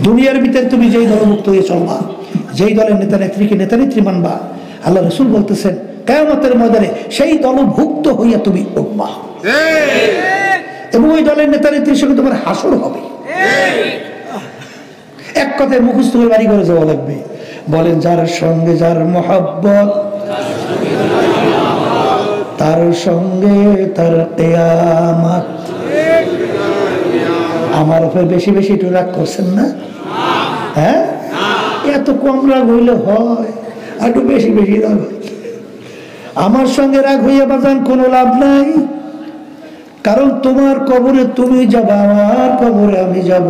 দুনিয়ার ভিতরে তুমি যেই দলমুক্ত হয়ে চলবা, যেই দলের নেতা নেত্রীকে নেতা নেত্রী মানবা, আল্লাহ রাসূল বলতেছেন কিয়ামতের ময়দানে সেই দলভুক্ত হইয়া তুমি উঠবা, এবং ওই দলের নেতা নেত্রীর সঙ্গে তোমার হাসর হবে। এক কথায় মুখস্থ করে বাড়ি করে যাওয়া লাগবে। বলেন, যার সঙ্গে যার মহব্বত তার সঙ্গে তার কিয়ামত। আমার উপর বেশি বেশি একটু রাগ করছেন না? হ্যাঁ, এত কম রাগ হইলে হয়, আর একটু বেশি বেশি রাগ হইলে। আমার সঙ্গে রাগ হইয়া বাজান কোনো লাভ নাই, কারণ তোমার কবরে তুমি যাবা, আমার কবরে আমি যাব।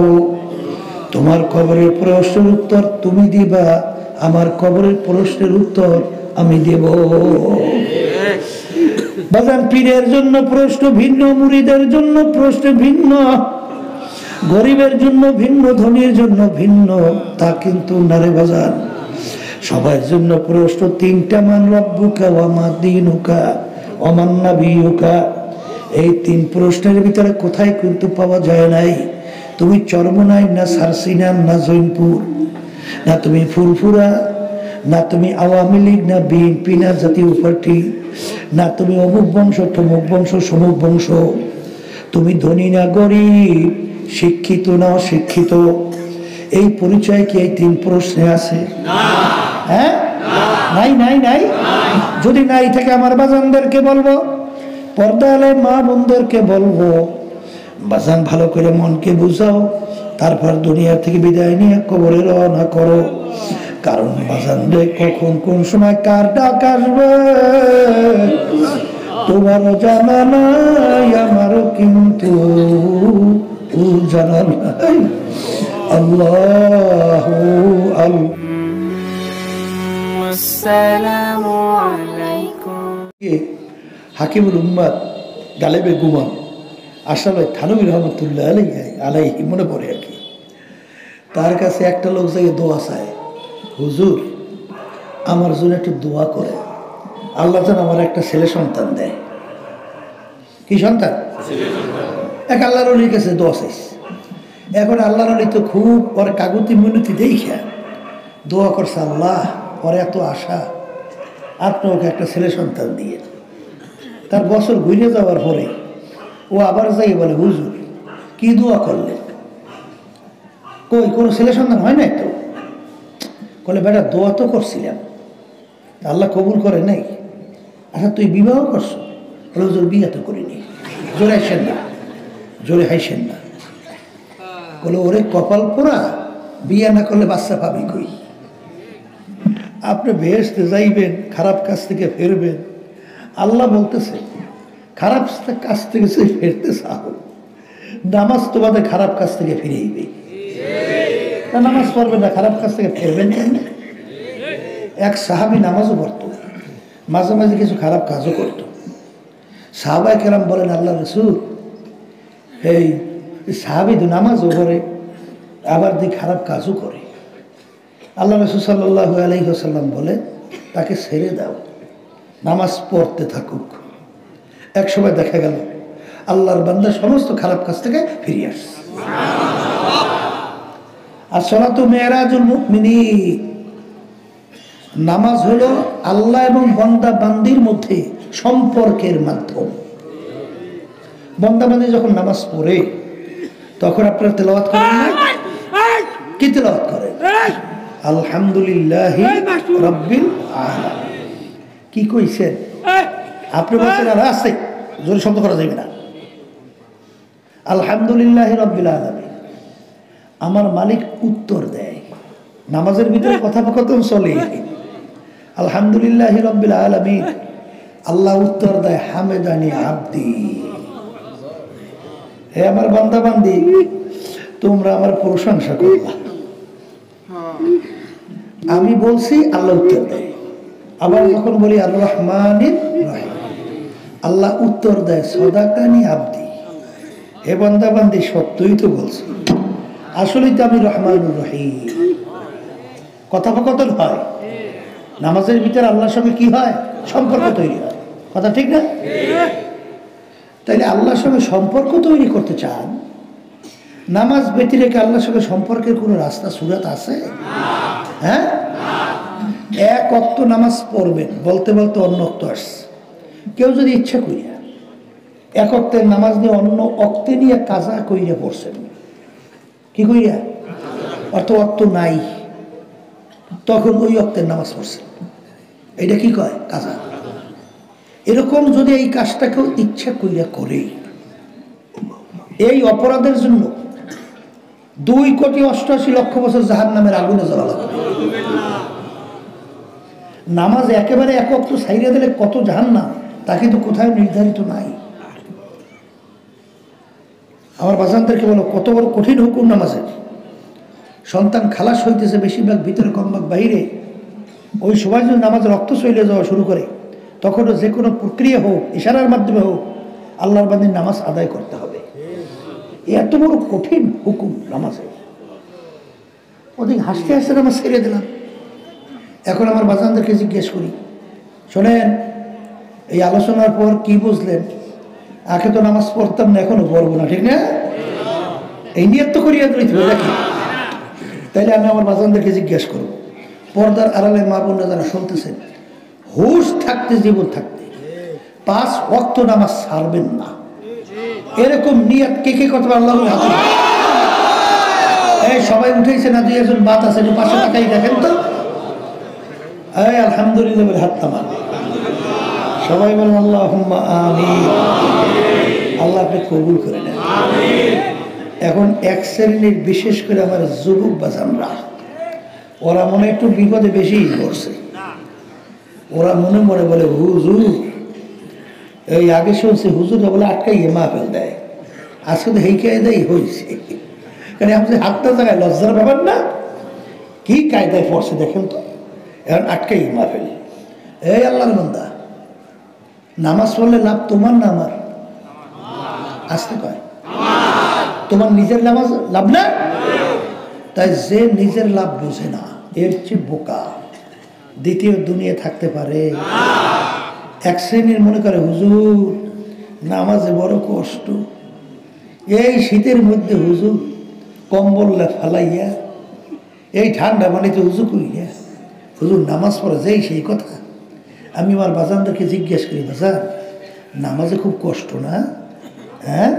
তোমার কবরের প্রশ্নের উত্তর তুমি দিবা, আমার কবরের প্রশ্নের উত্তর আমি দেব। বাজান, পীরের জন্য প্রশ্ন ভিন্ন, মুরিদের জন্য প্রশ্ন ভিন্ন, গরিবের জন্য ভিন্ন, ধনীর জন্য ভিন্ন, তা কিন্তু নারে বাজান। সবার জন্য প্রশ্ন তিনটা, মান রব্বুকা ওয়া মা দীনুকা ওয়া মান নাবিয়ুকা। এই তিন প্রশ্নের ভিতরে কোথায় কিন্তু পাওয়া যায় নাই। তুমি চরমনাই না সারসিনান না জৈনপুর, না তুমি ফুরফুরা, না তুমি আওয়ামী লীগ, না বিএনপি, না জাতীয় পার্টি, না তুমি অমুক বংশ তমুক বংশ সমুক বংশ। তুমি ধনী না গরিব, শিক্ষিত না অশিক্ষিত। এই পরিচয় কি এই তিন প্রশ্নে আছে? হ্যাঁ, নাই নাই নাই। যদি নাই থাকে আমার বাজানদেরকে বলবো, পর্দালে মা বোনদেরকে বলবো, বাজান ভালো করে মনকে বুঝাও, তারপর দুনিয়া থেকে বিদায় নিয়ে কবরে রওনা করো। কারণ বাজান রে, কখন কোন সময় কার ডাক আসবে তোমারও জানা নাই, আমারও কিন্তু জানা নাই। আল্লাহু আসসালামু আলাইকুম। হাকিমুল উম্মাত গালেবে গুমান আশরাফ থানভী রহমতুল্লাহ আলাইহি মনে পড়ে আর কি। তার কাছে একটা লোক যাই দোয়া চায়, হুজুর আমার জন্য একটু দোয়া করে, আল্লাহ যেন আমার একটা ছেলে সন্তান দেয়। কি সন্তান? এক আল্লাহর ওলির কাছে দোয়া চাইছে। এখন আল্লাহর ওলি তো খুব ওর কাগতি মিনতি দেখা দোয়া করছে, আল্লাহ ওর এত আশা, আপনি ওকে একটা ছেলে সন্তান দিয়ে। তার বছর ঘুরে যাওয়ার পরে ও আবার যাই বলে, হুজুর কি দোয়া করলেন? কই কোনো ছেলে সন্তান হয় না তো? বলে, বেটা দোয়া তো করছিলাম, আল্লাহ কবুল করে নাই। আচ্ছা তুই বিবাহ করছো? বলে, হুজুর বিয়ে তো করিনি। জোরে হাসেন না, জোরে হাসেন না। বলে, ওরে কপাল পোড়া, বিয়ে না করলে বাচ্চা পাবি কই? আপনি বেহেশতে যাইবেন, খারাপ কাজ থেকে ফিরবেন। আল্লাহ বলতেছে খারাপ কাজ থেকে ফিরতে চাও, নামাজ তোমাদের খারাপ কাজ থেকে ফিরেইবে। নামাজ পড়বেন না, খারাপ কাজ থেকে ফিরবেন কেন? এক সাহাবী নামাজও পড়তো, মাঝে মাঝে কিছু খারাপ কাজও করত। সাহাবায়ে কেরাম বলেন, আল্লাহ রাসূল, এই সাহাবী তো নামাজও করে আবার দি খারাপ কাজও করে। আল্লাহ রাসূল সাল্লাল্লাহু আলাইহি ওয়াসাল্লাম বলে, তাকে ছেড়ে দাও, নামাজ পড়তে থাকুক। এক সময় দেখা গেল আল্লাহর বান্দা সমস্ত খারাপ কাজ থেকে ফিরে আসছে। আসসালাতু মিরাজুল মুমিনিন, নামাজ হলো আল্লাহ এবং বান্দা বান্দির মধ্যে সম্পর্কের মাধ্যম। বান্দা বান্দি যখন নামাজ পড়ে তখন আপনারা তেলাওয়াত করেন না? কি তেলাওয়াত করেন? আলহামদুলিল্লাহি রাব্বিল আলামিন। কি কইছেন আপনি? বলছেন আর আছে, জোরে শব্দ করা যাবে না। আলহামদুলিল্লাহি রাব্বিল আলামিন। আমার মালিক উত্তর দেয়, নামাজের ভিতরে কথোপকথন চলে। আলহামদুলিল্লাহি রাব্বিল আলামিন, আল্লাহ উত্তর দেয়, হামেদানি আব্দি, হে আমার বান্দা বান্দি, তোমরা আমার প্রশংসা করলা। আমি বলছি, আল্লাহ উত্তর দেয়। আবার যখন বলি আর রহমানির রহিম, আল্লাহ উত্তর দেয়, সদাকানি আব্দি, হে বান্দা বান্দি সত্যই তো বলছি, আসলেই তো আমি রহমানুর রহিম। কথোপকথন হয় নামাজের ভিতরে, আল্লাহর সঙ্গে কি হয়? সম্পর্ক তৈরি হয়। কথা ঠিক না? তাইলে আল্লাহর সঙ্গে সম্পর্ক তৈরি করতে চান, নামাজ ব্যতী রেখে আল্লাহর সঙ্গে সম্পর্কের কোনো রাস্তা সুরাত আছে? হ্যাঁ, এক ওয়াক্ত নামাজ পড়বেন, বলতে বলতে অন্য ওয়াক্ত আসছে। কেউ যদি ইচ্ছা করিয়া এক ওয়াক্তের নামাজ নিয়ে অন্য ওয়াক্তে নিয়ে কাজা কইরা পড়ছেন, কি কইরা, অর্থ ওয়াক্ত নাই, তখন ওই ওয়াক্তের নামাজ পড়ছেন, এটা কি কয়? কাজা। এরকম যদি এই কাজটা কেউ ইচ্ছা কইরা করে, এই অপরাধের জন্য 2,88,00,000 বছর জাহান্নামের আগুনে জ্বলা লাগবে। নামাজ একেবারে এক ওয়াক্ত ছাইড়া দিলে কত জাহান্নাম, তা কিন্তু কোথাও নির্ধারিত নাই। আমার বাজানদেরকে বলো, কত বড় কঠিন হুকুম নামাজের। সন্তান খালাস হইতেছে, বেশিরভাগ ভিতরে কমভাগ বাইরে, ওই সময় যদি নামাজ রক্ত চলে যাওয়া শুরু করে, তখনও যে কোনো প্রক্রিয়া হোক, ইশারার মাধ্যমে হোক, আল্লাহর বান্দির নামাজ আদায় করতে হবে। এত বড় কঠিন হুকুম নামাজে, ওদিক হাসতে হাসতে নামাজ ছেড়ে দিলাম। এখন আমার বাজানদেরকে জিজ্ঞেস করি, শোনেন, এই আলোচনার পর কি বুঝলেন? আগে তো নামাজ পড়তাম না, এখনো পড়বো না, ঠিক না? এই নিয়ত তো করিয়া দিতে হবে নাকি? তাইলে আমি আমার বাজানদেরকে জিজ্ঞেস করব, পর্দার আড়ালে মা বোনরা যারা শুনতেছেন, হুশ থাকতে, জীবন থাকতে 5 ওয়াক্ত নামাজ ছাড়বেন না, এরকম নিয়ত কে কে করতে পারলাম? এই সবাই উঠেছে না? 2 একজন বাদ আছে, 500 টাকাই দেখেন তো। এই আলহামদুলিল্লাহ বলে হাত নামান, সবাই বলেন আল্লাহুম্মা আমিন। আল্লাহ আপনি কবুল করে নেন। এখন এক শ্রেণীর, বিশেষ করে আমার যুবক বাজানরা, ওরা মনে একটু বিপদে বেশি পড়ছে। ওরা মনে মনে বলে, হুজুর, এই আগে শুনছি হুজুরা বলে আটকাইয়ে মাহফিল দেয়, আজকে তো হেই কায়দাই হয়েছে। কারণ আমি হাতটা জায়গায় লজ্জার ব্যাপার না, কি কায়দায় পড়ছে দেখেন তো, এখন আটকাইয়ে মাহফিল। এই আল্লাহর বান্দা, নামাজ পড়লে লাভ তোমার না আমার? আসতে কয় তোমার নিজের নামাজ লাভ না? তাই যে নিজের লাভ বোঝে না, এর চেয়ে বোকা দ্বিতীয় দুনিয়া থাকতে পারে? এক শ্রেণীর মনে করে, হুজুর নামাজে বড় কষ্ট, এই শীতের মধ্যে হুজুর কম্বল ফালাইয়া, এই ঠান্ডা পানিতে হুজু করিয়া হুজুর নামাজ পড়ে যেই সেই কথা। আমি আমার বাজানদেরকে জিজ্ঞেস করি, বাজান নামাজে খুব কষ্ট না? হ্যাঁ।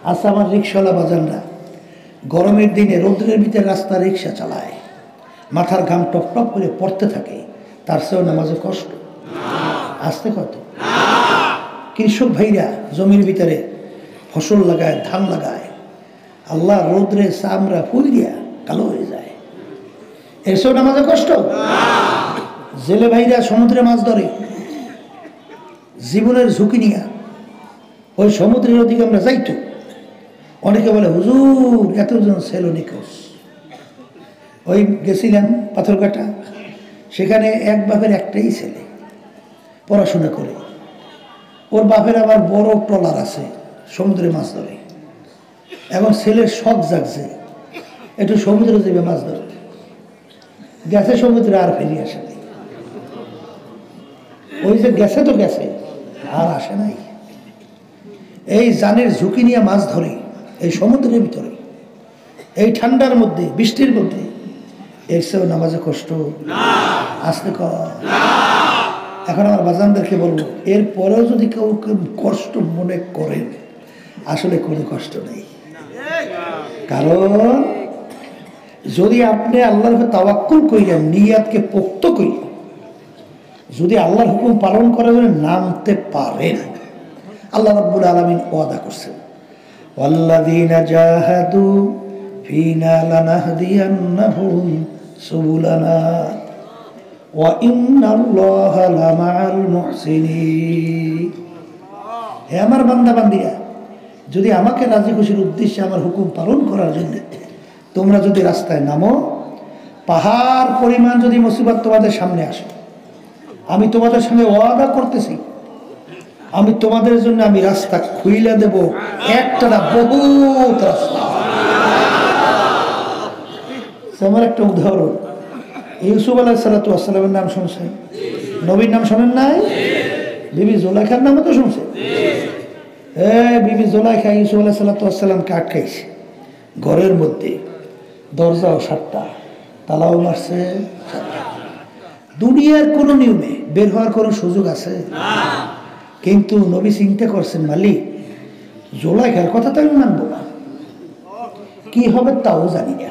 আচ্ছা, আমার রিক্সাওয়ালা বাজানরা গরমের দিনে রৌদ্রের ভিতরে রাস্তা রিক্সা চালায়, মাথার ঘাম টপ টপ করে পড়তে থাকে, তার চেয়েও নামাজে কষ্ট? আসতে কত কৃষক ভাইরা জমির ভিতরে ফসল লাগায়, ধান লাগায়, আল্লাহ রৌদ্রে চামড়া ফুল দিয়া কালো হয়ে যায়, এসব নামাজে কষ্ট? জেলে ভাইরা সমুদ্রে মাছ ধরে, জীবনের ঝুঁকি নিয়া ওই সমুদ্রের ওদিকে আমরা যাইতো। অনেকে বলে, হুজুর এতজন ছেলে নিখোঁজ। ওই গেছিলাম পাথরঘাটা, সেখানে এক বাপের একটাই ছেলে পড়াশোনা করে, ওর বাপের আবার বড় ট্রলার আছে, সমুদ্রে মাছ ধরে। এখন ছেলের শখ জাগছে একটু সমুদ্রে যাবে মাছ ধরতে, গেছে সমুদ্রে, আর ফিরে আসে নাই। ওই যে গেছে তো গেছে, আর আসে নাই। এই জানের ঝুঁকি নিয়ে মাছ ধরে এই সমুদ্রের ভিতরে, এই ঠান্ডার মধ্যে, বৃষ্টির মধ্যে, এর চেয়েও নামাজে কষ্ট আসতে কর। এখন আমার বাজানদেরকে বলবো, এর পরেও যদি কেউ কষ্ট মনে করেন, আসলে কোনো কষ্ট নেই। কারণ যদি আপনি আল্লাহর উপর তাওয়াক্কুল কইরেন, নিয়াতকে পোক্ত কইরেন, যদি আল্লাহর হুকুম পালন করার জন্য নামতে পারেন, আল্লাহ রাব্বুল আলামিন ওয়াদা করছেন, ওয়াল্লাযীনা জাহাদু ফীনা লানাহদিয়ান্নাহুম সুবুলানা ওয়া ইন্নাল্লাহা লামাআল মুহসিনিন। হে আমার বান্দা বান্দীরা, যদি আমাকে রাজি খুশির উদ্দেশ্যে আমার হুকুম পালন করার জন্য তোমরা যদি রাস্তায় নামো, পাহাড় পরিমাণ যদি মুসিবত তোমাদের সামনে আসে, আমি তোমাদের সঙ্গে ওয়াদা করতেছি, আমি তোমাদের জন্য আমি রাস্তা খুইলা দেব, একটা না বহুত রাস্তা। আমার একটা উদাহরণ, ইউসুফ আলাইহিস সালাতু ওয়াস সালামের নাম শুনছেন? নবীর নাম শোনেন নাই? বিবি জুলাইখার নামও তো শুনছেন। বিবি জুলাইখা ইউসুফ আলাইহিস সালাতু ওয়াস সালামকে আটকাইছে, ঘরের মধ্যে দরজাও 7টা, তালাও মারছে 7টা। দুনিয়ার কোনো নিয়মে বের হওয়ার কোনো সুযোগ আছে? কিন্তু নবী চিন্তা করছেন, মালিক জোলাইখার কথা তো আমি মানবো না, কি হবে তাও জানি না,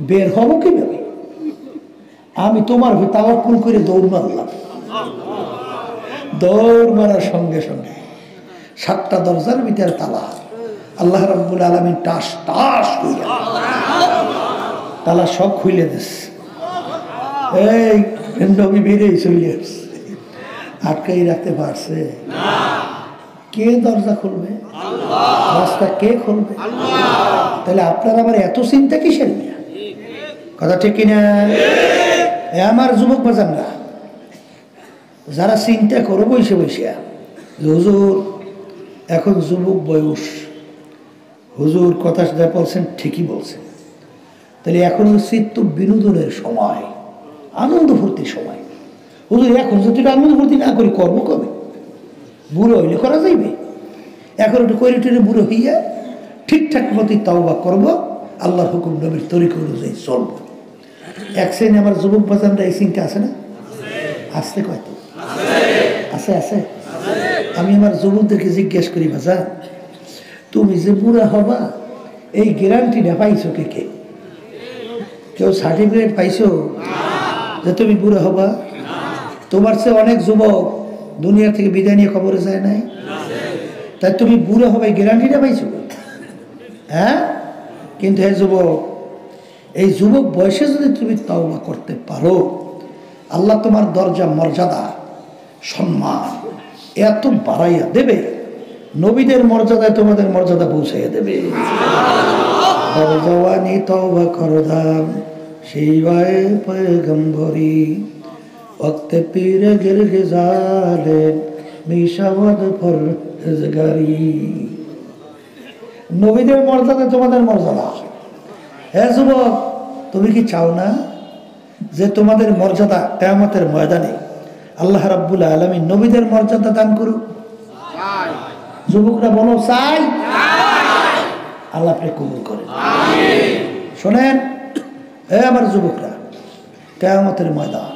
বের হব কিভাবে? আমি তোমার তাওয়াক্কুল করে দৌড় মারলাম। দৌড় মারার সঙ্গে সঙ্গে 7টা দরজার ভিতরে তালা। আল্লাহ রাব্বুল আলামিন টাস টাস কইরা তালা সব খুলে দিচ্ছে। এই নবী বেরিয়ে চলে আসছে, আটকাই রাখতে পারছে? কে দরজা খুলবে? রাস্তা কে খুলবে? তাহলে আপনার আবার এত চিন্তা কিসের? কথা ঠিক কিনা? আমার যুবক বাজানরা যারা চিন্তা করো বসে বসে, হুজুর এখন যুবক বয়স, হুজুর কথা যা বলছেন ঠিকই বলছেন, তাহলে এখন চিত্ত বিনোদনের সময়, আনন্দ ফুর্তির সময়। হুজুর এখন যদি আনন্দ ফুর্তি না করি কর্ম কবে? বুড়ো হইলে করা যাইবে? এখন একটু করে টেনে বুড়ো হইয়া ঠিকঠাক মতোই তাওবা করবো, আল্লাহর হুকুম নবীর তরিকা অনুযায়ী চলবো। এক শ্রেণী আমার যুবক বাজানরা এই চিন্তা আছে না? আসতে কয়তো আছে আছে। আমি আমার যুবকদেরকে জিজ্ঞেস করি, বাজান তুমি যে বুড়া হবা এই গ্যারান্টিটা পাইছো কে কে? কেউ সার্টিফিকেট পাইছো যে তুমি বুড়া হবা? তোমার চেয়ে অনেক যুবক দুনিয়া থেকে বিদায় নিয়ে খবরে যায় নাই, তাই তুমি বুড়া হবে গ্যারান্টিটা পাইছো? হ্যাঁ, কিন্তু হে যুবক, এই যুবক বয়সে যদি তুমি তাওবা করতে পারো, আল্লাহ তোমার দরজা মর্যাদা সম্মান এত বাড়াইয়া দেবে, নবীদের মর্যাদায় তোমাদের মর্যাদা পৌঁছাইয়া দেবে। জওয়ানি তওবা করদাম শিবায়ে পয়গম্বরি ওয়াক্তে পীরে গিরগে জালে মিশাওয়াদ ফরজগারি। নবীদের মর্যাদা তোমাদের মর্যাদা। হে যুবক, তুমি কি চাও না যে তোমাদের মর্যাদা কিয়ামতের ময়দানে আল্লাহ রাব্বুল আলামিন নবীদের মর্যাদা দান করুক? যুবকরা বলো চাই। আল্লাহ আপনি কবুল করেন। শোনেন হে আমার যুবকরা, কিয়ামতের ময়দান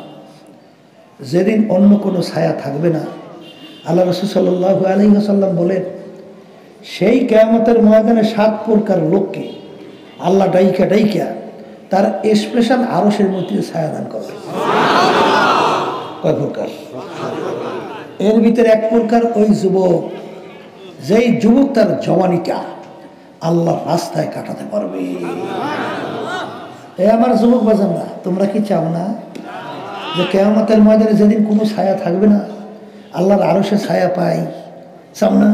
যেদিন অন্য কোনো ছায়া থাকবে না, আল্লাহ রাসূল সাল্লাল্লাহু আলাইহি ওয়াসাল্লাম বলেন, সেই কিয়ামতের ময়দানে 7 প্রকার লোককে আল্লাহ ডাইকা ডাইকা তার স্পেশাল আরশের মধ্যে ছায়া দান করবে। কয় প্রকার? এর ভিতরে এক প্রকার ওই যুবক, যেই যুবক তার জওয়ানিটা আল্লাহর রাস্তায় কাটাতে পারবে। আমার যুবক বাজানরা, তোমরা কি চাও না যে কিয়ামতের ময়দানে যেদিন কোনো ছায়া থাকবে না, আল্লাহর আরশে ছায়া পাই? চাও না?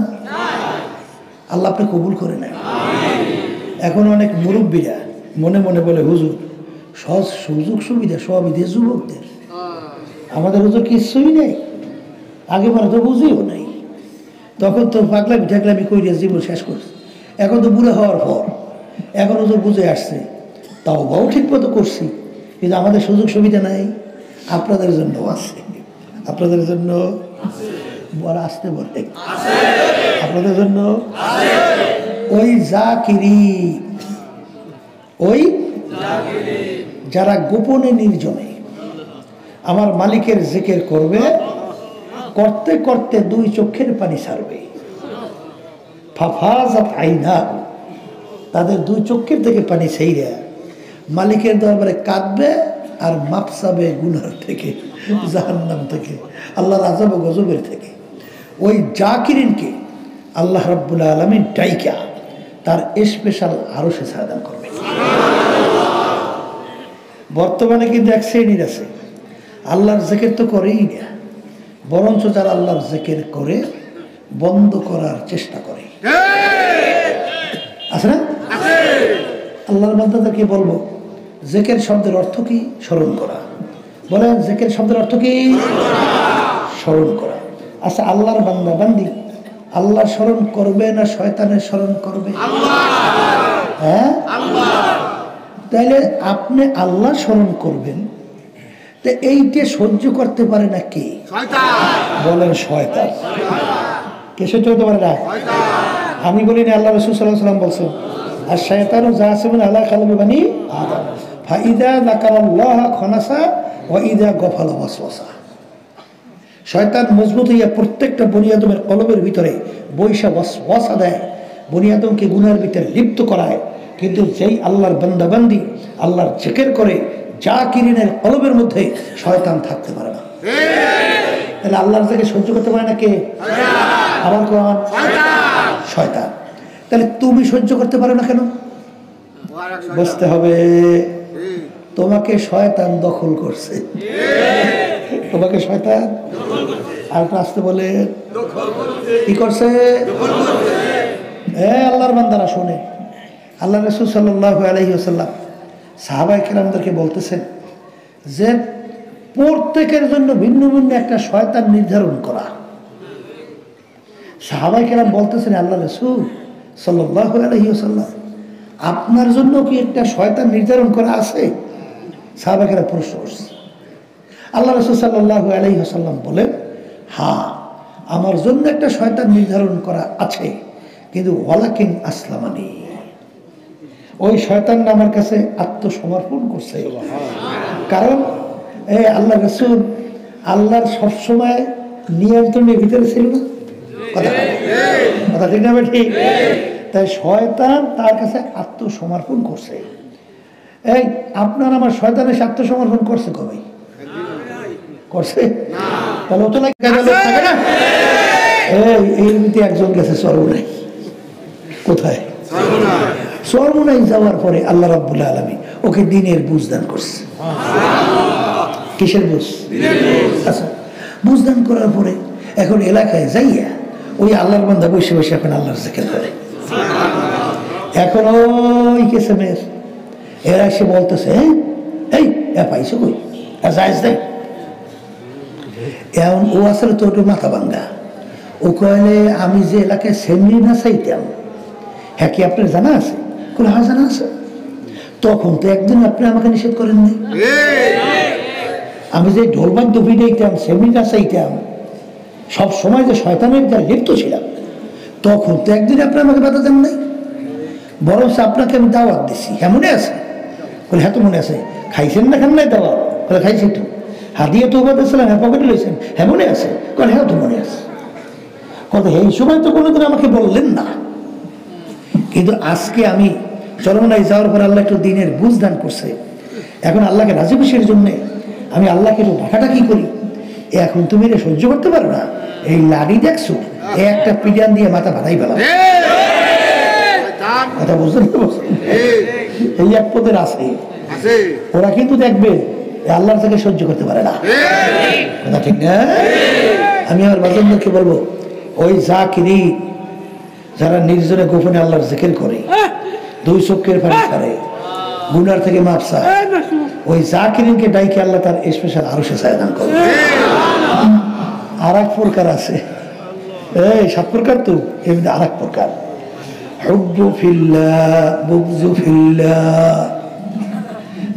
আল্লাহ আপনি কবুল করে নেন। এখন অনেক মুরব্বীরা মনে মনে বলে, হুজুর সব সুযোগ সুবিধা সবই দিয়ে যুবকদের, আমাদের হুজুর কিছুই নেই, আগে মানে তো বুঝিও নাই, তখন তো পাগলামি ঠাকলামি করিয়া জীবন শেষ করছে। এখন তো বুড়ো হওয়ার পর এখন হুজুর বুঝে আসছে, তাও বাও ঠিক মতো করছি, কিন্তু আমাদের সুযোগ সুবিধা নাই। আপনাদের জন্য আছে, আপনাদের জন্য বড় আসতে বলে, আপনাদের জন্য ওই জাকিরি, ওই যারা গোপনে নির্জনে আমার মালিকের জিকির করবে, করতে করতে 2 চোখের পানি ছাড়বে। ফাফাজাত আইনা, তাদের 2 চোখের থেকে পানি ছাইরা মালিকের দরবারে কাঁদবে আর মাপ চাবে গুনাহ থেকে, জাহান্নাম থেকে, আল্লাহর আযাব ও গজবের থেকে। ওই জাকিরিনকে আল্লাহ রাব্বুল আলামিন ডাইকা তার স্পেশাল আরশে ছায়া দান করবে। বর্তমানে কিন্তু এক শ্রেণীর আছে, আল্লাহর জিকির তো করেই না, বরঞ্চ যারা আল্লাহর জিকির করে বন্ধ করার চেষ্টা করে, আছে না? আল্লাহর বান্দাদেরকে বলবো, জিকির শব্দের অর্থ কি? স্মরণ করা। বলেন, জিকির শব্দের অর্থ কি? স্মরণ করা। আচ্ছা, আল্লাহর বান্দা বান্দি আল্লাহর স্মরণ করবে না শয়তানের স্মরণ করবে? হ্যাঁ, তাইলে আপনি আল্লাহ স্মরণ করবেন, তো এইটা সহ্য করতে পারে না কে? বলেন শয়তান। কে সহ্য করতে পারে না? আমি বলি না, আল্লাহ রাসূল সাল্লাল্লাহু আলাইহি ওয়াসাল্লাম বলছেন, আর শয়তানু জাসিমুন আলা কলবি বানি আদম ফাইদা যাকারাল্লাহ খানাসা ওয়া ইযা গাফালা ওয়াসওয়াসা। শয়তান মজবুত হইয়া প্রত্যেকটা বনি আদমের কলবের ভিতরে বৈশা ওয়াসওয়াসা দেয়, বনি আদমকে গুনাহের ভিতরে লিপ্ত করায়। কিন্তু যেই আল্লাহর বান্দাবান্দি আল্লাহর জিকির করে, জাকিরিনের কলবের মধ্যে শয়তান থাকতে পারে না। তাহলে আল্লাহর থেকে সহ্য করতে পারে না কে? আবার কোন? শয়তান। তাহলে তুমি সহ্য করতে পারো না কেন? বুঝতে হবে তোমাকে শয়তান দখল করছে। তোমাকে শয়তান আর আসতে বলে কি করছে? আল্লাহর বান্দারা শোনে, আল্লাহ রাসূল সাল্লাল্লাহু আলাইহি ওয়াসাল্লাম সাহাবায়ে কেরামদেরকে বলতেছেন যে প্রত্যেকের জন্য ভিন্ন ভিন্ন একটা শয়তান নির্ধারণ করা। সাহাবায়ে কেরাম বলতেছেন, আল্লাহ রাসূল সাল্লাল্লাহু আলাইহি ওয়াসাল্লাম আপনার জন্য কি একটা শয়তান নির্ধারণ করা আছে? সাহাবায়ে কেরাম প্রশ্ন করছে। আল্লাহ রাসূল সাল্লাল্লাহু আলাইহি ওয়াসাল্লাম বলেন, হ্যাঁ আমার জন্য একটা শয়তান নির্ধারণ করা আছে, কিন্তু ওয়ালাকিন আসলামানি, ওই শয়তানটা আমার কাছে আত্মসমর্পণ করছে। কারণ আল্লাহ রাসূল আল্লাহর সবসময় নিয়ন্ত্রণের ভিতরে ছিল না। কথা ঠিক না ঠিক? তাই শয়তান তার কাছে আত্মসমর্পণ করছে। এই আপনার আমার শয়তান এসে আত্মসমর্পণ করছে কবে? করছে? তাহলে ও তো থাকে না। এই এমনিতে একজন গেছে সর্বনাই। কোথায়? সর্বনাই যাওয়ার পরে আল্লাহ রাব্বুল আলামিন ওকে দ্বীনের বুঝ দান করছে। কিসের বুঝ? আচ্ছা, বুঝ দান করার পরে এখন এলাকায় যাইয়া ওই আল্লাহর বান্দা বসে বসে এখন আল্লাহর জিকির করে। এখন ওই কেসে মেয়ের এরা এসে বলতেছে, এই পাইছো কই জায়েজ দেয়। এখন ও আসলে তোর মাথা ভাঙ্গা। ও কইলে আমি যে এলাকায় সেমনি না চাইতাম, হ্যাঁ কি আপনার জানা আছে? কোন হ্যাঁ জানা আছে। তখন তো একদিন আপনি আমাকে নিষেধ করেননি। আমি যে ঢোলবাদ্য পিটাইতাম, সেমনি না চাইতাম, সব সময় যে শয়তানের দ্বারা লিপ্ত ছিলাম, তখন তো একদিন আপনি আমাকে বাধা দেন নাই। বরং আপনাকে আমি দাওয়াত দিছি, হ্যাঁ মনে আছে? বলে হ্যাঁ তো মনে আছে। খাইছেন না? খান নাই দাওয়াত? বলে খাইছি তো। হাদিয়া তো দিয়েছিলাম, হ্যাঁ পকেটে লইছেন, হ্যাঁ মনে আছে? বলে হ্যাঁ তো মনে আছে। কথা এই সময় তো কোনোদিন আমাকে বললেন না, কিন্তু আজকে আমি চরমনায় যাওয়ার পর আল্লাহ একটু দিনের বুঝ দান করছে। এখন আল্লাহকে রাজি খুশির জন্যে আমি আল্লাহকে একটু ডাকাডাকি করি। এখন তুমি এটা সহ্য করতে পারো না, এই লাড়ি দেখছো, একটা পিটান দিয়ে মাথা ভাড়াই পেলাম। কথা বুঝলেন? এই এক পদের আছে, ওরা কিন্তু দেখবে আল্লাহর থেকে সহ্য করতে পারে না। কথা ঠিক না? আমি আমার বাজনদেরকে বলবো, ওই জাকিরি যারা নির্জনে গোপনে আল্লাহর জিকির করে, দুই চোখের পানি ছাড়ে, গুনার থেকে মাপ চায়, ওই জাকিরিনকে ডাইকে আল্লাহ তার স্পেশাল আরো সে দান করে। আর এক প্রকার আছে, এই 7 প্রকার তো, এমনি আর এক প্রকার, হুব্বু ফিল্লাহ বুগযু ফিল্লাহ।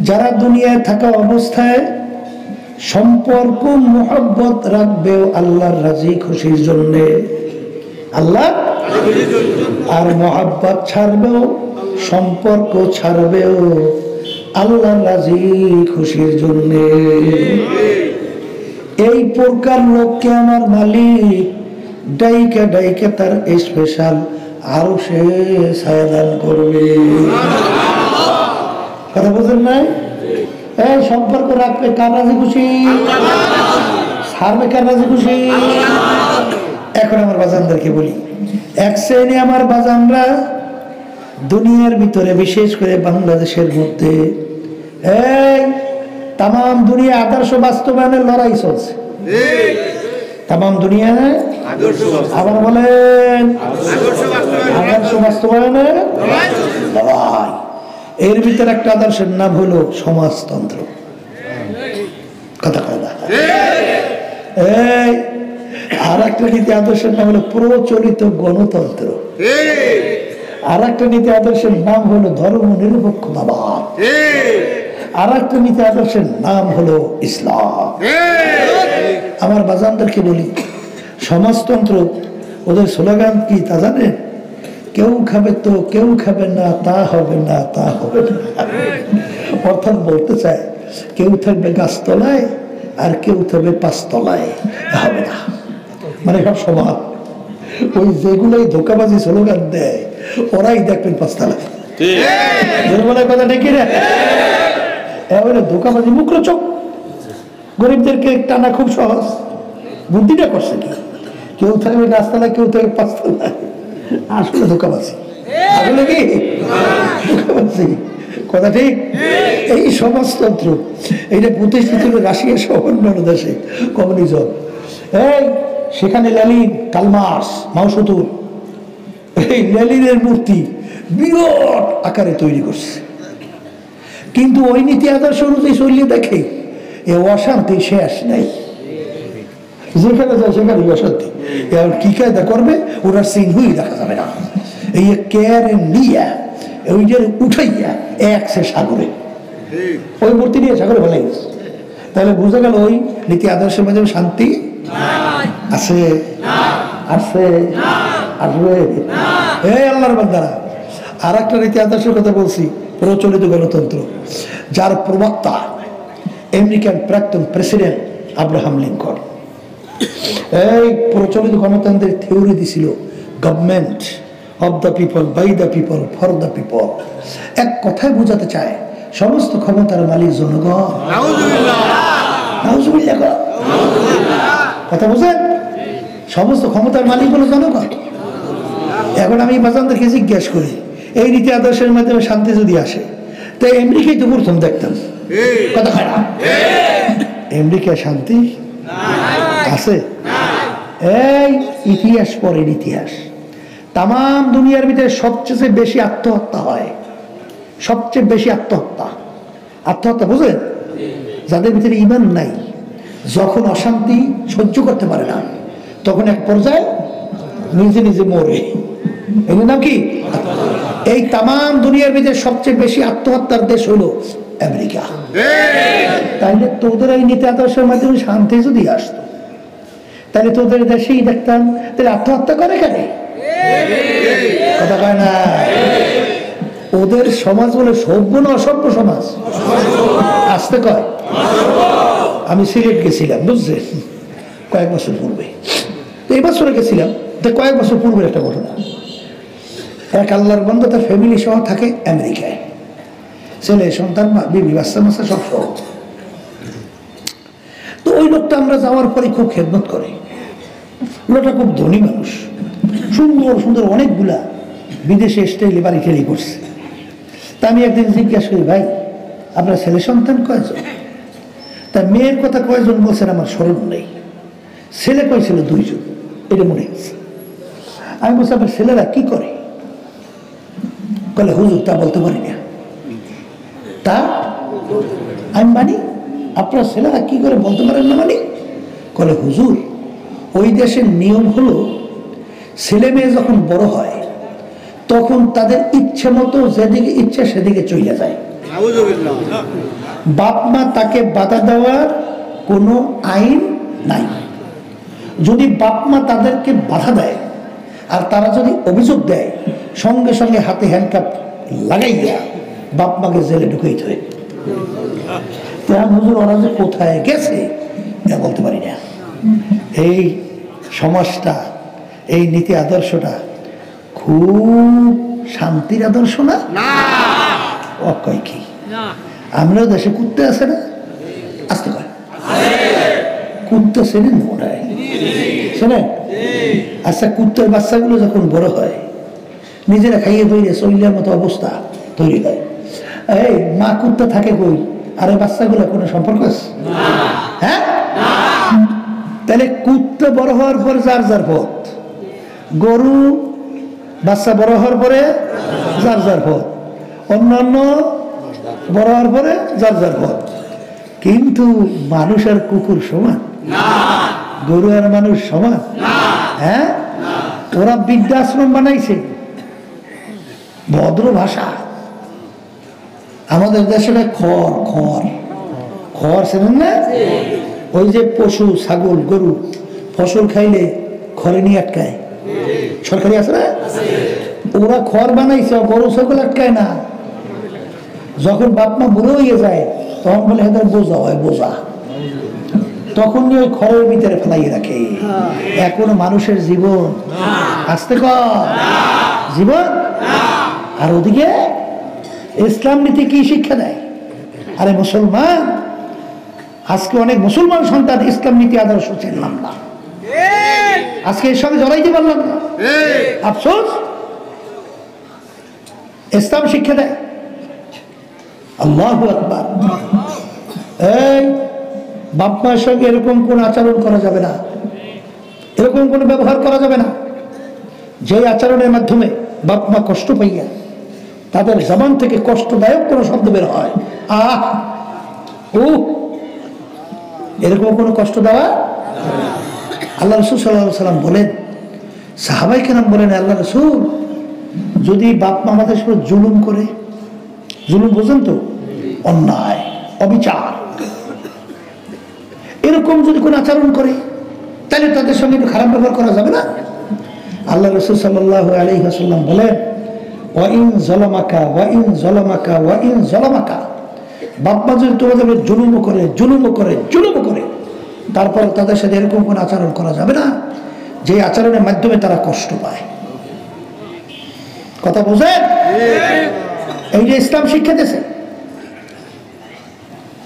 যারা দুনিয়ায় থাকা অবস্থায় সম্পর্ক মোহাব্বত রাখবেও আল্লাহর রাজি খুশির জন্য, আল্লাহ আর মোহাব্বত ছাড়বেও, সম্পর্ক ছাড়বেও আল্লাহর রাজি খুশির জন্য। এই প্রকার লোককে আমার মালিক ডাইকা ডাইকা তার স্পেশাল আরো সে ছায়া দান করবে। কথা বুঝেন নাই? এই সম্পর্ক রাখবে কার রাজি খুশি? ছাড়বে কার রাজি খুশি? এখন আমার বাজানদেরকে বলি, এক শ্রেণী আমার বাজানরা দুনিয়ার ভিতরে, বিশেষ করে বাংলাদেশের মধ্যে, এই তাম দুনিয়া আদর্শ বাস্তবায়নের লড়াই চলছে। তাম দুনিয়ায় আবার বলেন আদর্শ বাস্তবায়নের লড়াই। এর ভিতরে একটা আদর্শের নাম হলো সমাজতন্ত্র। কথা কথা। এই আর একটা নীতি আদর্শের নাম হলো প্রচলিত গণতন্ত্র। আর একটা নীতি আদর্শের নাম হলো ধর্ম নিরপেক্ষতাবাদ। আর একটা নীতি আদর্শের নাম হলো ইসলাম। আমার বাজানদেরকে বলি, সমাজতন্ত্র ওদের স্লোগান কি তা জানেন? কেউ খাবে তো কেউ খাবে না, তা হবে না, তা হবে না। অর্থাৎ বলতে চায় কেউ থাকবে গাছতলায় আর কেউ থাকবে পাঁচতলায়, হবে না। মানে সব সমান। ওই যেগুলোই ধোকাবাজি স্লোগান দেয় ওরাই দেখবেন পাঁচতলায়। কথা দেখি না, এবারে ধোকাবাজি মুখরোচক। গরিবদেরকে টানা খুব সহজ, বুদ্ধিটা করছে কি, কেউ থাকবে গাছতলায় কেউ থাকবে পাঁচতলায়, আসলে ধোকাবাজি। আসলে কি ধোকাবাজি, কথা ঠিক। এই সমাজতন্ত্র এইটা প্রতিষ্ঠিত হলো রাশিয়া সহ অন্যান্য দেশে, কমিউনিজম। এই সেখানে লেনিন, কার্ল মার্কস, মাও সেতুং, এই লেনিনের মূর্তি বিরাট আকারে তৈরি করছে। কিন্তু ওই নীতি আদর্শ অনুযায়ী চলিয়ে দেখে এ অশান্তি শেষ নাই, যেখানে যায় সেখানে অশান্তি। এবার কি কায়দা করবে ওরা চিহ্নই দেখা যাবে না। এই কেয়ারে নিয়া ওই যে উঠাইয়া একসে সাগরে, ওই মূর্তি নিয়ে সাগরে ফেলাই গেছে। তাহলে বুঝা গেল ওই নীতি আদর্শের মাঝে শান্তি আছে, আছে, আসবে। এই আল্লাহর বান্দারা, আর একটা নীতি আদর্শের কথা বলছি, প্রচলিত গণতন্ত্র, যার প্রবক্তা আমেরিকান প্রাক্তন প্রেসিডেন্ট আব্রাহাম লিঙ্কন। এই প্রচলিত গণতন্ত্রের থিওরি দিছিল government of the people, by the people, for the people. এক কথায় বোঝাতে চায় সমস্ত ক্ষমতার মালিক জনগণ। কথা বুঝেন, সমস্ত ক্ষমতার মালিক হলো জনগণ। এখন আমি বাজানদেরকে জিজ্ঞেস করি এই নীতি আদর্শের মাধ্যমে শান্তি যদি আসে, তো আমেরিকায় তো প্রথম দেখতাম, কথা খারাপ, আমেরিকায় শান্তি আছে? এই ইতিহাস পরের ইতিহাস। তাম দুনিয়ার ভিতরে সবচেয়ে বেশি আত্মহত্যা হয়, সবচেয়ে বেশি আত্মহত্যা বুঝেন যাদের ভিতরে ঈমান নাই। যখন অশান্তি সহ্য করতে পারে না তখন এক পর্যায়ে নিজে নিজে মরে। এর নাম কি? এই তাম দুনিয়ার ভিতরে সবচেয়ে বেশি আত্মহত্যার দেশ হলো আমেরিকা। তাইলে তোদের এই নীতি আদর্শের মাধ্যমে শান্তি যদি আসতো, তাহলে তোদের দেশেই দেখতাম তাহলে আত্মহত্যা করে কেন? কথা কয় না। ওদের সমাজ বলে সভ্য না অসভ্য সমাজ? আসতে কয়। আমি সিলেট গেছিলাম বুঝছেন কয়েক বছর পূর্বে, এই বছরে গেছিলাম, তো কয়েক বছর পূর্বের একটা ঘটনা। এক আল্লাহর বান্দা তার ফ্যামিলি সহ থাকে আমেরিকায়, ছেলে সন্তান, বিবি, বাচ্চা মাচ্চা সব সহ। তো ওই লোকটা আমরা যাওয়ার পরে খুব খেদমত করে। লোকটা খুব ধনী মানুষ, সুন্দর সুন্দর অনেকগুলা বিদেশে স্টাইলে বাড়ি টেলি করছে। তা আমি একদিন জিজ্ঞাসা করি, ভাই আপনার ছেলে সন্তান কয়জন? তার মেয়ের কথা কয়জন বলছেন আমার স্মরণ নেই, ছেলে কয়েছিল 2 জন, এটা মনে হচ্ছে। আমি বলছি আপনার ছেলেরা কি করে? বলে হুজুর তা বলতে পারি না। তা আমি মানি, আপনার ছেলেরা কি করে বলতে পারেন না মানি? বলে হুজুর ওই দেশের নিয়ম হলো ছেলে মেয়ে যখন বড় হয় তখন তাদের ইচ্ছে মতো যেদিকে ইচ্ছা সেদিকে চলে যায়, বাপ মা তাকে বাধা দেওয়ার কোনো আইন নাই। যদি বাপ মা তাদেরকে বাধা দেয় আর তারা যদি অভিযোগ দেয়, সঙ্গে সঙ্গে হাতে হ্যান্ডকাপ লাগাইয়া বাপ মাকে জেলে ঢুকাইতে হয়। হুজুর ওরা যে কোথায় গেছে বলতে পারি না। এই সমাজটা, এই নীতি আদর্শটা খুব শান্তির আদর্শ না? কয় কি আমরাও দেশে কুত্তে আছে না? আসতে কয় কুত্তে চেনেন না মনে হয়, শোনেন? আচ্ছা কুত্তের বাচ্চাগুলো যখন বড় হয় নিজেরা খাইয়ে তৈরি চইলের মতো অবস্থা তৈরি হয়। এই মা কুত্তা থাকে কই আর ওই বাচ্চাগুলো কোনো সম্পর্ক আছে? হ্যাঁ, তাহলে কুত্তা বড় হওয়ার পর যার যার পথ, গরু বাচ্চা বড় হওয়ার পরে যার যার পথ, অন্যান্য বড় হওয়ার পরে যার যার পথ। কিন্তু মানুষ আর কুকুর সমান? গরু আর মানুষ সমান? হ্যাঁ, ওরা বৃদ্ধাশ্রম বানাইছে, ভদ্র ভাষা। আমাদের দেশে খড় খড় খড় চেনেন না? ওই যে পশু ছাগল গরু ফসল খাইলে খড়ে নিয়ে আটকায়, সরকারি আছে না? ওরা খড় বানাইছে, গরু ছাগল আটকায় না। যখন বাপ মা বুড়ো হয়ে যায় তখন বলে এদের বোঝা হয়, বোঝা, তখন নিয়ে ওই খড়ের ভিতরে ফেলাইয়ে রাখে। এখনো মানুষের জীবন আসতে জীবন। আর ওদিকে ইসলাম নীতি কি শিক্ষা দেয়? আরে মুসলমান, আজকে অনেক মুসলমান সন্তান ইসলাম নীতি আদর্শ চিনলাম না, আজকে এর সঙ্গে জড়াইতে পারলাম না। আফসোস, ইসলাম শিক্ষা দেয়। আল্লাহু আকবার। এই বাপ মায়ের সঙ্গে এরকম কোন আচরণ করা যাবে না, এরকম কোন ব্যবহার করা যাবে না যে আচরণের মাধ্যমে বাপ মা কষ্ট পাইয়া তাদের জবান থেকে কষ্টদায়ক কোন শব্দ বের হয়, আহ ও, এরকম কোনো কষ্ট দেওয়া। আল্লাহ রসুল সাল্লাল্লাহু আলাইহি ওয়াসাল্লাম বলেন, সাহাবায়ে কেরাম বলেন, আল্লাহ রসুল, যদি বাপ মা আমাদের সাথে জুলুম করে, জুলুম বোঝেন তো, অন্যায়, অবিচার, এরকম যদি কোনো আচরণ করে তাহলে তাদের সঙ্গে একটু খারাপ ব্যবহার করা যাবে না? আল্লাহ রসুল সাল্লাল্লাহু আলাইহি ওয়াসাল্লাম বলেন, ওয়াইন যালামাকা ওয়াইন যালামাকা ওয়াইন যালামাকা, বাপ মা যদি তোমাদের জুলুম করে জুলুম করে জুলুম করে, তারপর তাদের সাথে এরকম কোনো আচরণ করা যাবে না যে আচরণের মাধ্যমে তারা কষ্ট পায়। কথা বোঝেন? এই যে ইসলাম শিক্ষা দিয়েছে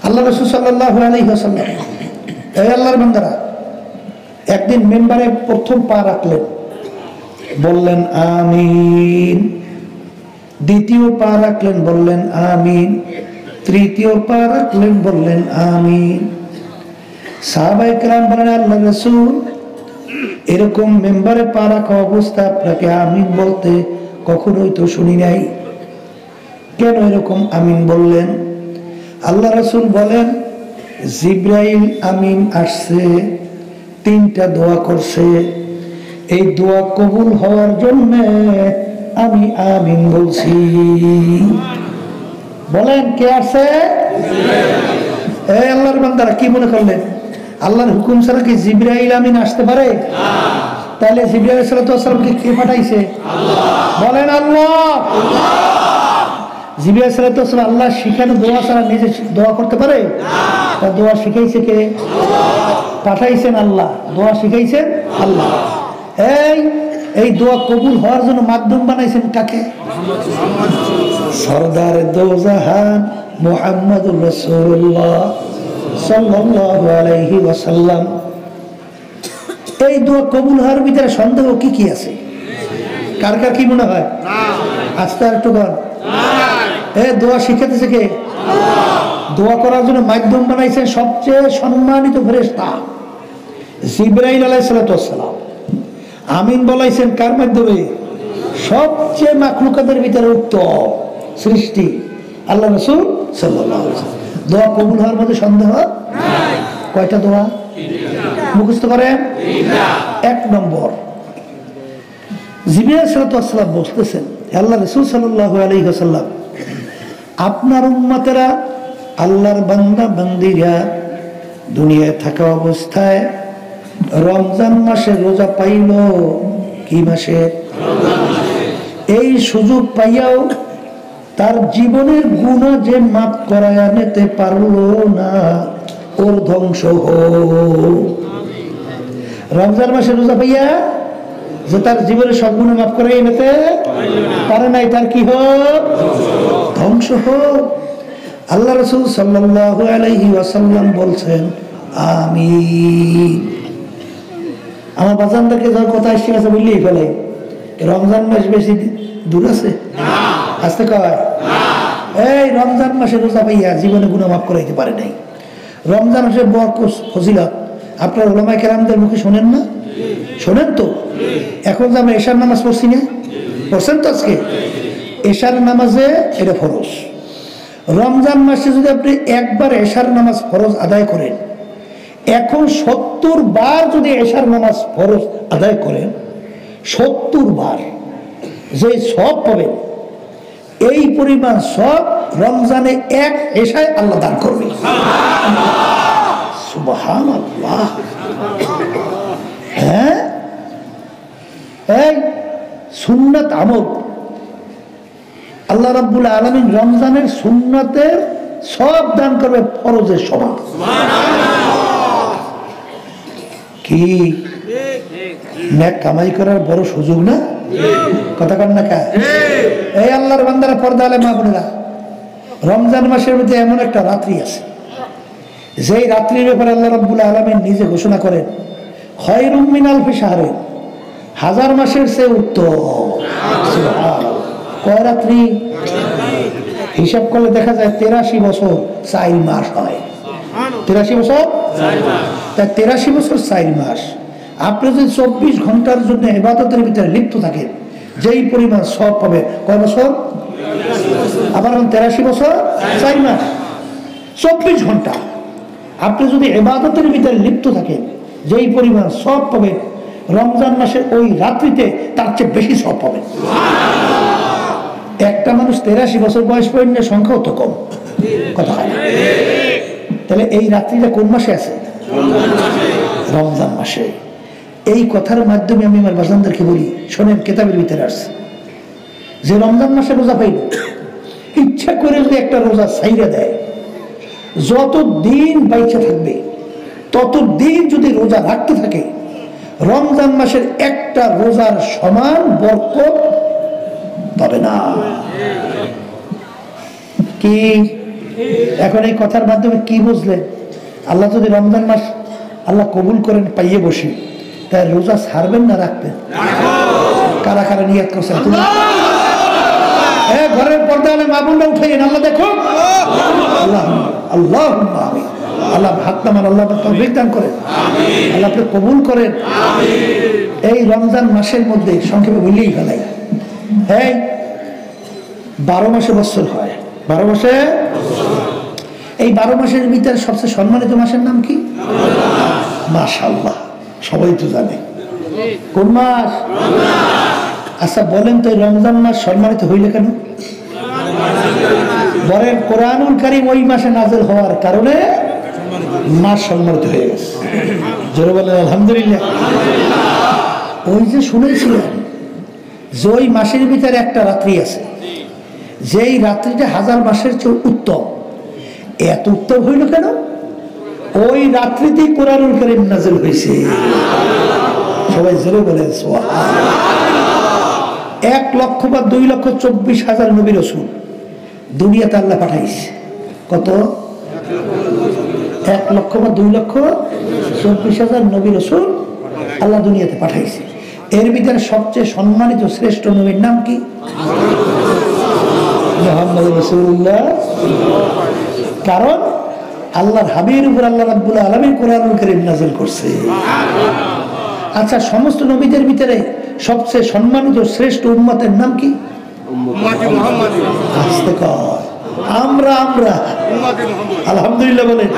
আল্লাহ রাসূল সাল্লাল্লাহু আলাইহি ওয়াসাল্লাম। এই আল্লাহর বান্দারা, একদিন মেম্বারে প্রথম পা রাখলেন, বললেন আমিন। দ্বিতীয় পা রাখলেন, বললেন আমিন। তৃতীয় পা রাখলেন, বললেন আমিন। সাহাবায়ে কেরাম বলেন, আল্লাহ রাসূল, এরকম মেম্বারে পা রাখা অবস্থা আপনাকে আমিন বলতে কখনোই তো শুনি নাই, কেন এরকম আমিন বললেন? আল্লাহ রাসূল বলেন, জিবরাইল আমিন আসছে, 3টা দোয়া করছে, এই দোয়া কবুল হওয়ার জন্য আমি আমিন বলছি। বলেন, কে আসছে? এই আল্লাহর বান্দারা, কি মনে করলেন আল্লাহর হুকুম ছাড়া কি জিবরাইল আমিন আসতে পারে? তাহলে জিবরাইল আলাইহিস সালামকে কে পাঠাইছে? বলেন আল্লাহ। জিবরাইল আলাইহিস সালাম আল্লাহ শিখানো দোয়া ছাড়া নিজে দোয়া করতে পারে? তার দোয়া শিখাইছে কে? পাঠাইছেন আল্লাহ, দোয়া শিখাইছেন আল্লাহ। এই দোয়া কবুল হওয়ার জন্য মাধ্যম বানাইছেন কাকে? সরদার দোজাহান মুহাম্মদুর রাসূলুল্লাহ সাল্লাল্লাহু আলাইহি ওয়াসাল্লাম। এই দোয়া কবুল হওয়ার ভিতরে সন্দেহ কি কি আছে? কার কার কি মনে হয়? আস্তে একটু বল। দোয়া শিখাতেছে কে? দোয়া করার জন্য মাধ্যম বানাইছেন সবচেয়ে সম্মানিত ফেরেশতা জিবরাইল আলাইহিস সালাম। আমিন বলাইছেন কার মাধ্যমে? সবচেয়ে মাখলুকাতের ভিতরে উত্তম সৃষ্টি আল্লাহ রাসূল সাল্লাল্লাহু আলাইহি ওয়াসাল্লাম। দোয়া কবুল হওয়ার মধ্যে সন্দেহ নাই। কয়টা দোয়া মুখস্থ করেন? 1 নম্বর, জিবরাইল আলাইহিস সালাম বলতেছেন, আল্লাহ রাসূল সাল্লাল্লাহু আলাইহি ওয়াসাল্লাম, আপনার উম্মতেরা, আল্লাহর বান্দা বান্দীরা দুনিয়ায় থাকা অবস্থায় রমজান মাসে রোজা পাইল। কি মাসে? এই সুযোগ পাইয়াও তার জীবনের গুনাহ যে মাফ করায়া নিতে পারলো না, ওর ধ্বংস হোক। রমজান মাসে রোজা পাইয়া যে তার জীবনের সব গুনাহ মাফ করাইয়া নিতে পারে নাই, তার কি হোক? ধ্বংস হোক। আল্লাহ রাসূল সাল্লাল্লাহু আলাইহি ওয়াসাল্লাম বলছেন আমিন। আমার বাজানদেরকে যার কথা এসে গেছে বললেই ফেলে, রমজান মাস বেশি দূর আছে? আসতে কয়, এই রমজান মাসে রোজা পাইয়া জীবনে গুনাহ মাফ করাইতে পারে নাই। রমজান মাসের বরকত ফজিলত আপনার উলামায়ে কেরামদের মুখে শোনেন না? শোনেন তো। এখন যে আমরা এশার নামাজ পড়ছি না, পড়ছেন তো? আজকে এশার নামাজে এটা ফরজ। রমজান মাসে যদি আপনি একবার এশার নামাজ ফরজ আদায় করেন, এখন 70 বার যদি এশার নামাজ ফরজ আদায় করেন, 70 বার যে সব পাবেন, এই পরিমাণ সব রমজানে এক এশায় আল্লাহ দান করবে। সুবহানাল্লাহ। হ্যাঁ, এই সুন্নাত আমল আল্লাহ রাব্বুল আলামিন রমজানের সুন্নতের সব দান করবে ফরজের সমান। কি নেক কামাই করার বড় সুযোগ না? কথা কন না কা? এই আল্লাহর বান্দারা, পর্দা আলে মা বোনেরা, রমজান মাসের মধ্যে এমন একটা রাত্রি আছে যেই রাত্রির ব্যাপারে আল্লাহ রাব্বুল আলামিন নিজে ঘোষণা করেন, খায়রুম মিন আলফি শাহরিন, হাজার মাসের চেয়ে উত্তম। সুবহানাল্লাহ। কয় রাত্রি? হিসাব করলে দেখা যায় 83 বছর 4 মাস হয়। 83 বছর, তাই 83 বছর 4 মাস। আপনি যদি 24 ঘন্টার জন্য ইবাদতের ভিতরে লিপ্ত থাকেন, যেই পরিমাণ সওয়াব পাবে। কয় বছর? আবার 83 বছর 4 মাস, 24 ঘন্টা আপনি যদি ইবাদতের ভিতরে লিপ্ত থাকেন, যেই পরিমাণ সওয়াব পাবেন, রমজান মাসের ওই রাত্রিতে তার চেয়ে বেশি সওয়াব পাবেন। একটা মানুষ 83 বছর বয়স পর্যন্ত সংখ্যাও তো কম। কথা হয় না? তাহলে এই রাত্রিটা কোন মাসে আছে? রমজান মাসে। এই কথার মাধ্যমে আমি আমার বাজানদেরকে বলি, শোনেন, কেতাবের ভিতরে আসছে যে রমজান মাসে রোজা পাইল, ইচ্ছা করে যদি একটা রোজা ছাইরা দেয়, যতদিন বাইচা থাকবে ততদিন যদি রোজা রাখতে থাকে, রমজান মাসের একটা রোজার সমান বরকত পাবে না। কি এখন এই কথার মাধ্যমে কি বুঝলেন? আল্লাহ যদি রমজান মাস আল্লাহ কবুল করেন পাইয়ে বসি, তাই রোজা ছাড়বেন না রাখবেন? কারা কারা নিয়ত করছেন? ঘরের পর্দা হলে মা বোনরা উঠাইয়েন, আল্লাহ দেখো। আল্লাহ আল্লাহ আমিন। আল্লাহ হাত নামান, আল্লাহ তৌফিক দান করেন, আল্লাহ আপনি কবুল করেন। এই রমজান মাসের মধ্যে সংক্ষেপে বললেই ফেলাই, এই 12 মাসে বছর হয়। 12 মাসে, এই 12 মাসের ভিতরে সবচেয়ে সম্মানিত মাসের নাম কি? মাশাআল্লাহ, সবাই তো জানে। কোন মাস? আচ্ছা বলেন তো, রমজান মাস সম্মানিত হইলে কেন? বলেন, কোরআনুল কারীম ওই মাসে নাযিল হওয়ার কারণে মাস সম্মানিত হয়ে গেছে। জোরে বলেন আলহামদুলিল্লাহ। ওই যে শুনেছিলেন যে ওই মাসের ভিতরে একটা রাত্রি আছে, যেই রাত্রিটা হাজার মাসের চেয়ে উত্তম। এত উত্তম হইল কেন? ওই রাত্রিতেই কোরআনুল কারীম নাযিল হয়েছে। সবাই জোরে বলেন সুবহানাল্লাহ। 1 লক্ষ বা 2,24,000 নবী রাসূল দুনিয়াতে আল্লাহ পাঠাইছে। কত? 1 লক্ষ বা 2,24,000 নবী রাসূল আল্লাহ দুনিয়াতে পাঠাইছে। এর ভিতরে সবচেয়ে সম্মানিত শ্রেষ্ঠ নবীর নাম কি? মুহাম্মদ রাসূলুল্লাহ। কারণ আল্লাহর হাবিবের উপর আল্লাহ রাব্বুল আলামিন কোরআনুল কারীম নাযিল করছে। আচ্ছা, সমস্ত নবীদের ভিতরে সবচেয়ে সম্মানিত শ্রেষ্ঠ উম্মতের নাম কি? আমরা আলহামদুলিল্লাহ বলেন।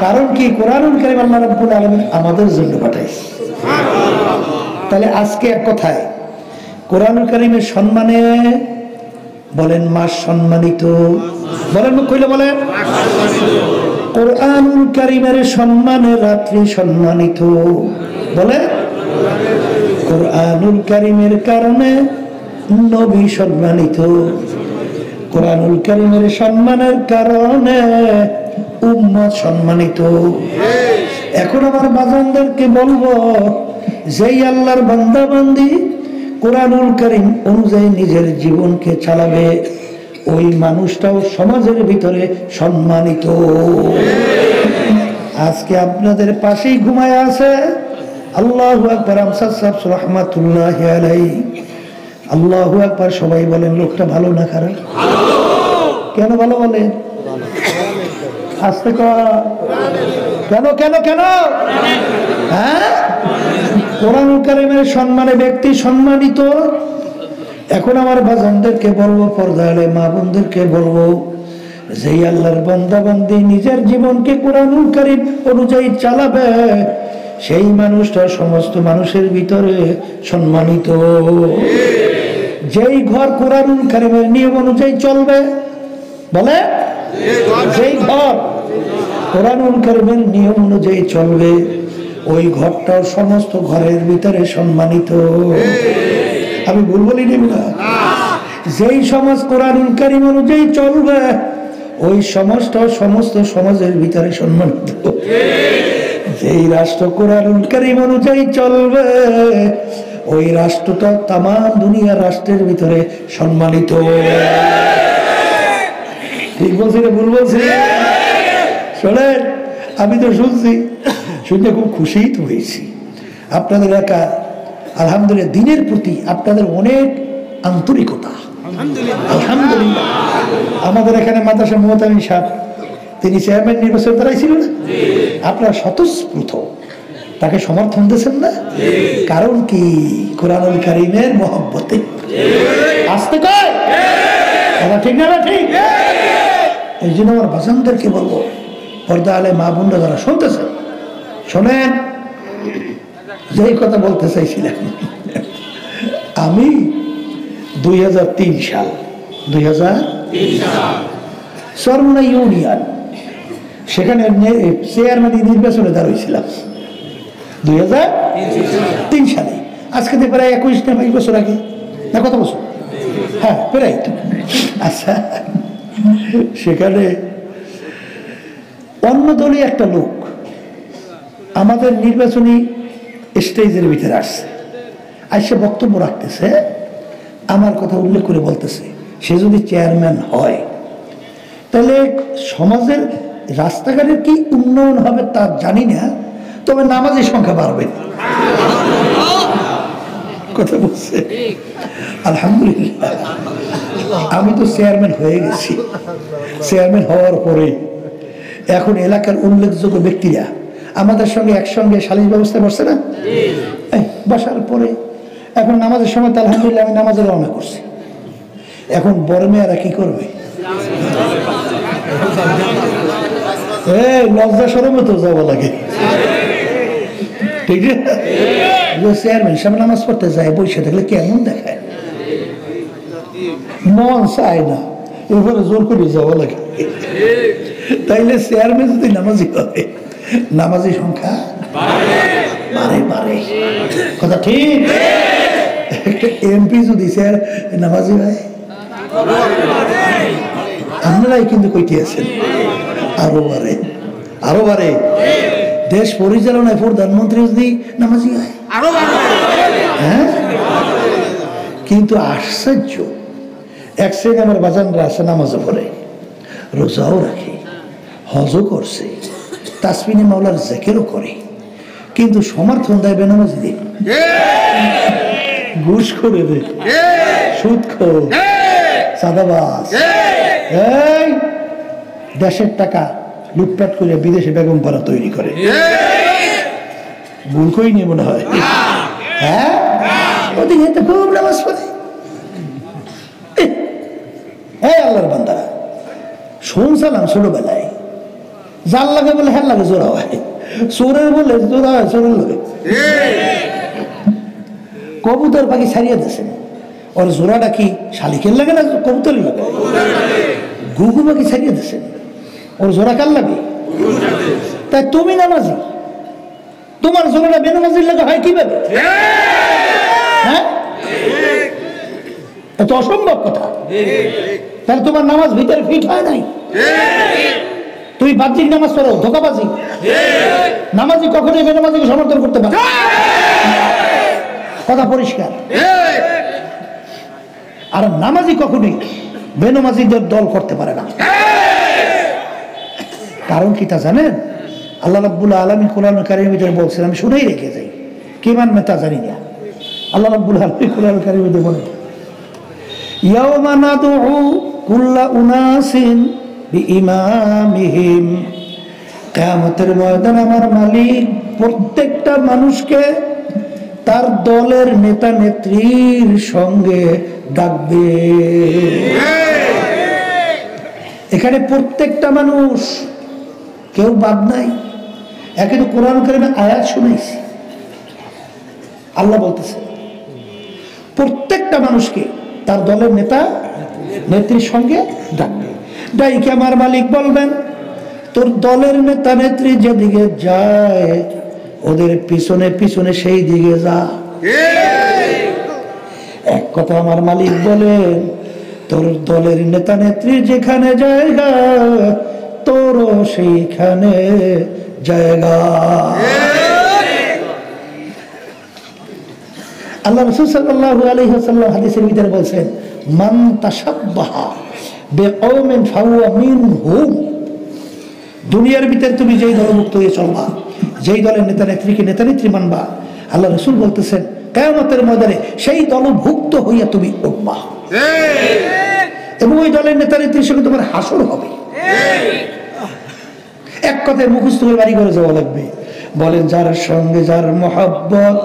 কারণ কি? কোরআনুল কারীম আল্লাহ রাব্বুল আলামিন আমাদের জন্য পাঠাইছে। তাহলে আজকে এক কথায় কোরআনুল কারীমের সম্মানে বলেন মাস সম্মানিত। বলেন, মুখ কইলে বলেন। কোরআনুল কারীমের সম্মানে রাত্রি সম্মানিত। বলে, কোরআনুল কারীমের কারণে নবী সম্মানিত। কোরআনুল কারীমের সম্মানের কারণে উম্মত সম্মানিত। এখন আমার বাজানদেরকে বলবো, যেই আল্লাহর বান্দা বান্দি কোরআনুল কারীম অনুযায়ী নিজের জীবনকে চালাবে, ওই মানুষটাও সমাজের ভিতরে সম্মানিত। আজকে আপনাদের পাশেই ঘুমায় আছে আল্লাহু আকবার আমসাদ সাহেব রাহমাতুল্লাহি আলাইহি। আল্লাহু আকবার। সবাই বলেন, লোকটা ভালো না খারাপ? কেন ভালো বলেন? আস্তে কেন কেন কেন? হ্যাঁ, কোরআনুল কারীমের সম্মানে ব্যক্তি সম্মানিত। এখন আমার বাজানদেরকে বলবো, পর্দালে মা বোনদেরকে বলবো, যেই আল্লাহর বান্দা বান্দি নিজের জীবনকে কোরআনুল কারীম অনুযায়ী চালাবে, সেই মানুষটা সমস্ত মানুষের ভিতরে সম্মানিত। যেই ঘর কোরআনুল কারীমের নিয়ম অনুযায়ী চলবে, বলে যেই ঘর কোরআনুল কারীমের নিয়ম অনুযায়ী চলবে, ওই ঘরটাও সমস্ত ঘরের ভিতরে সম্মানিত। আমি ভুল বলি না? যেই সমাজ কোরআনুল কারীম অনুযায়ী চলবে ওই সমস্ত সমাজের ভিতরে সম্মানিত। যেই রাষ্ট্র কোরআনুল কারীম অনুযায়ী চলবে ওই রাষ্ট্রটা তাম দুনিয়ার রাষ্ট্রের ভিতরে সম্মানিত। ঠিক বলছি না ভুল বলছি? শোনেন, আমি তো শুনছি, শুনে খুব খুশি তো হয়েছি। আপনাদের এলাকা আলহামদুলিল্লাহ দিনের প্রতি আপনাদের অনেক আন্তরিকতা, আলহামদুলিল্লাহ। আমাদের এখানে মাদ্রাসা মোহতামিম সাহেব, তিনি চেয়ারম্যান নির্বাচন দাঁড়াইছিল না, আপনারা স্বতঃস্ফূর্ত তাকে সমর্থন দিয়েছেন না? কারণ কি? কোরআনুল কারীমের মহব্বতে। আসতে কয় কথা ঠিক না? ঠিক। এই জন্য আমার বাজানদেরকে বলবো, পর্দা আলে মা বোনরা যারা শুনতেছেন, শোনেন, যেই কথা বলতে চাইছিলাম, আমি 2003 সাল সরমনা ইউনিয়ন, সেখানে চেয়ারম্যান নির্বাচনে দাঁড়িয়েছিলাম 2003 সালে। আজকে তো প্রায় 21 না 22 বছর আগে, না কত বছর? হ্যাঁ প্রায়। আচ্ছা, সেখানে অন্য দলীয় একটা লোক আমাদের নির্বাচনী স্টেজের ভিতরে আসছে, আসছে বক্তব্য রাখতেছে, আমার কথা উল্লেখ করে বলতেছে সে যদি চেয়ারম্যান হয় তাহলে সমাজের রাস্তাঘাটের কি উন্নয়ন হবে তা জানি না, তবে নামাজের সংখ্যা বাড়বে। কথা বলছে। আলহামদুলিল্লাহ, আমি তো চেয়ারম্যান হয়ে গেছি। চেয়ারম্যান হওয়ার পরে এখন এলাকার উল্লেখযোগ্য ব্যক্তিরা আমাদের সঙ্গে একসঙ্গে সালিশ ব্যবস্থা করছে না, বসার পরে এখন নামাজের সময় তো আলহামদুলিল্লাহ আমি নামাজে রওনা করছি। এখন বড় মেয়েরা কি করবে? লজ্জা শরমে তো যাওয়া লাগে, ঠিক আছে? চেয়ারম্যান সামনে নামাজ পড়তে যায়, বসে থাকলে কেমন দেখায়, মন চায় না, এরপরে জোর করে যাওয়া লাগে। তাইলে চেয়ারম্যান যদি নামাজি হবে, নামাজি সংখ্যা বাড়ে বাড়ে। কথা ঠিক। এমপি যদি স্যার নামাজি হয়, আপনারাই কিন্তু কইতে আছেন আরো বাড়ে, আরো বাড়ে। দেশ পরিচালনায় প্রধানমন্ত্রী যদি নামাজি হয়, হ্যাঁ। কিন্তু আশ্চর্য, এক শ্রেণী আমার বাজানরা আছে, নামাজও পড়ে, রোজাও রাখে, হজও করছে, তাসবিনে মাওলার জিকিরও করে, কিন্তু সমর্থন দেয় বেনামাজিদের, ঘুষ করে দে, সুদ খোর, চাঁদাবাজ। এই দেশের টাকা লুটপাট করে বিদেশে বেগম পাড়া তৈরি করে, ভুল কই নিয়ে মনে হয়। হ্যাঁ, ওদিকে তো খুব নামাজ পড়ে। এই আল্লাহর বান্দারা, শুনছিলাম ছোটবেলায়, জাল লাগে বলে হ্যাঁ লাগে জোড়া হয়, চোরের বলে জোড়া হয় চোরের লাগে। কবুতর পাখি ছাড়িয়ে দিয়েছেন, ওর জোড়াটা কি শালিকের লাগে না কবুতরের লাগে? ঘুঘু পাখি ছাড়িয়ে দিয়েছেন, ওর জোড়া কার লাগে? তাই তুমি নামাজি, তোমার জোড়াটা বেনামাজির লাগে হয় কিভাবে? হ্যাঁ, এত অসম্ভব কথা। তাহলে তোমার নামাজ ভিতরে ফিট হয় নাই। তুমি বাহ্যিক নামাজ পড়ো, ধোকাবাজি। নামাজি কখনোই বেনামাজিকে সমর্থন করতে পারে, কথা পরিষ্কার। আর নামাজি কখনোই বেনামাজিদের দল করতে পারে না। কারণ কি তা জানেন? আল্লাহ রাব্বুল আলামিন কোরআন কারীমের ভিতরে বলছেন, আমি শুনেই রেখে যাই, কে মানবে তা জানি না। আল্লাহ রাব্বুল আলামিন কোরআন কারীমের ভিতরে বলেন, ইয়াওমা নাদউ কুল্লা উনাসিন বিইমামিহিম, কিয়ামতের ময়দানে আমার মালিক প্রত্যেকটা মানুষকে তার দলের নেতা নেত্রীর সঙ্গে ডাকবে। এখানে প্রত্যেকটা মানুষ, কেউ বাদ নাই। এখানে কোরআন কারীমে আয়াত শুনাইছি, আল্লাহ বলতেছে প্রত্যেকটা মানুষকে তার দলের নেতা নেত্রীর সঙ্গে ডাকবে। ডাইকে আমার মালিক বলবেন, তোর দলের নেতা নেত্রী যেদিকে যায় ওদের পিছনে পিছনে সেই দিকে যা। এক কথা আমার মালিক বলেন, তোর দলের নেতা নেত্রীর যেখানে জায়গা তোরও সেইখানে জায়গা। আল্লাহ রাসূল সাল্লাল্লাহু আলাইহি ওয়াসাল্লাম হাদিসের ভিতরে বলেন, মান তাশাব্বাহা বিকওমিন ফাহুয়া মিনহুম। দুনিয়ার ভিতরে তুমি যেই দলভুক্ত হয়ে চলবা, যেই দলের নেতা নেত্রীকে নেতা নেত্রী মানবা, আল্লাহ রাসূল বলতেছেন কিয়ামতের ময়দানে সেই দলভুক্ত হইয়া তুমি উঠবা এবং ওই দলের নেতা নেত্রীর সঙ্গে তোমার হাসর হবে। এক কথায় মুখস্থ হয়ে বাড়ি করে যাওয়া লাগবে। বলেন, যার সঙ্গে যার মহব্বত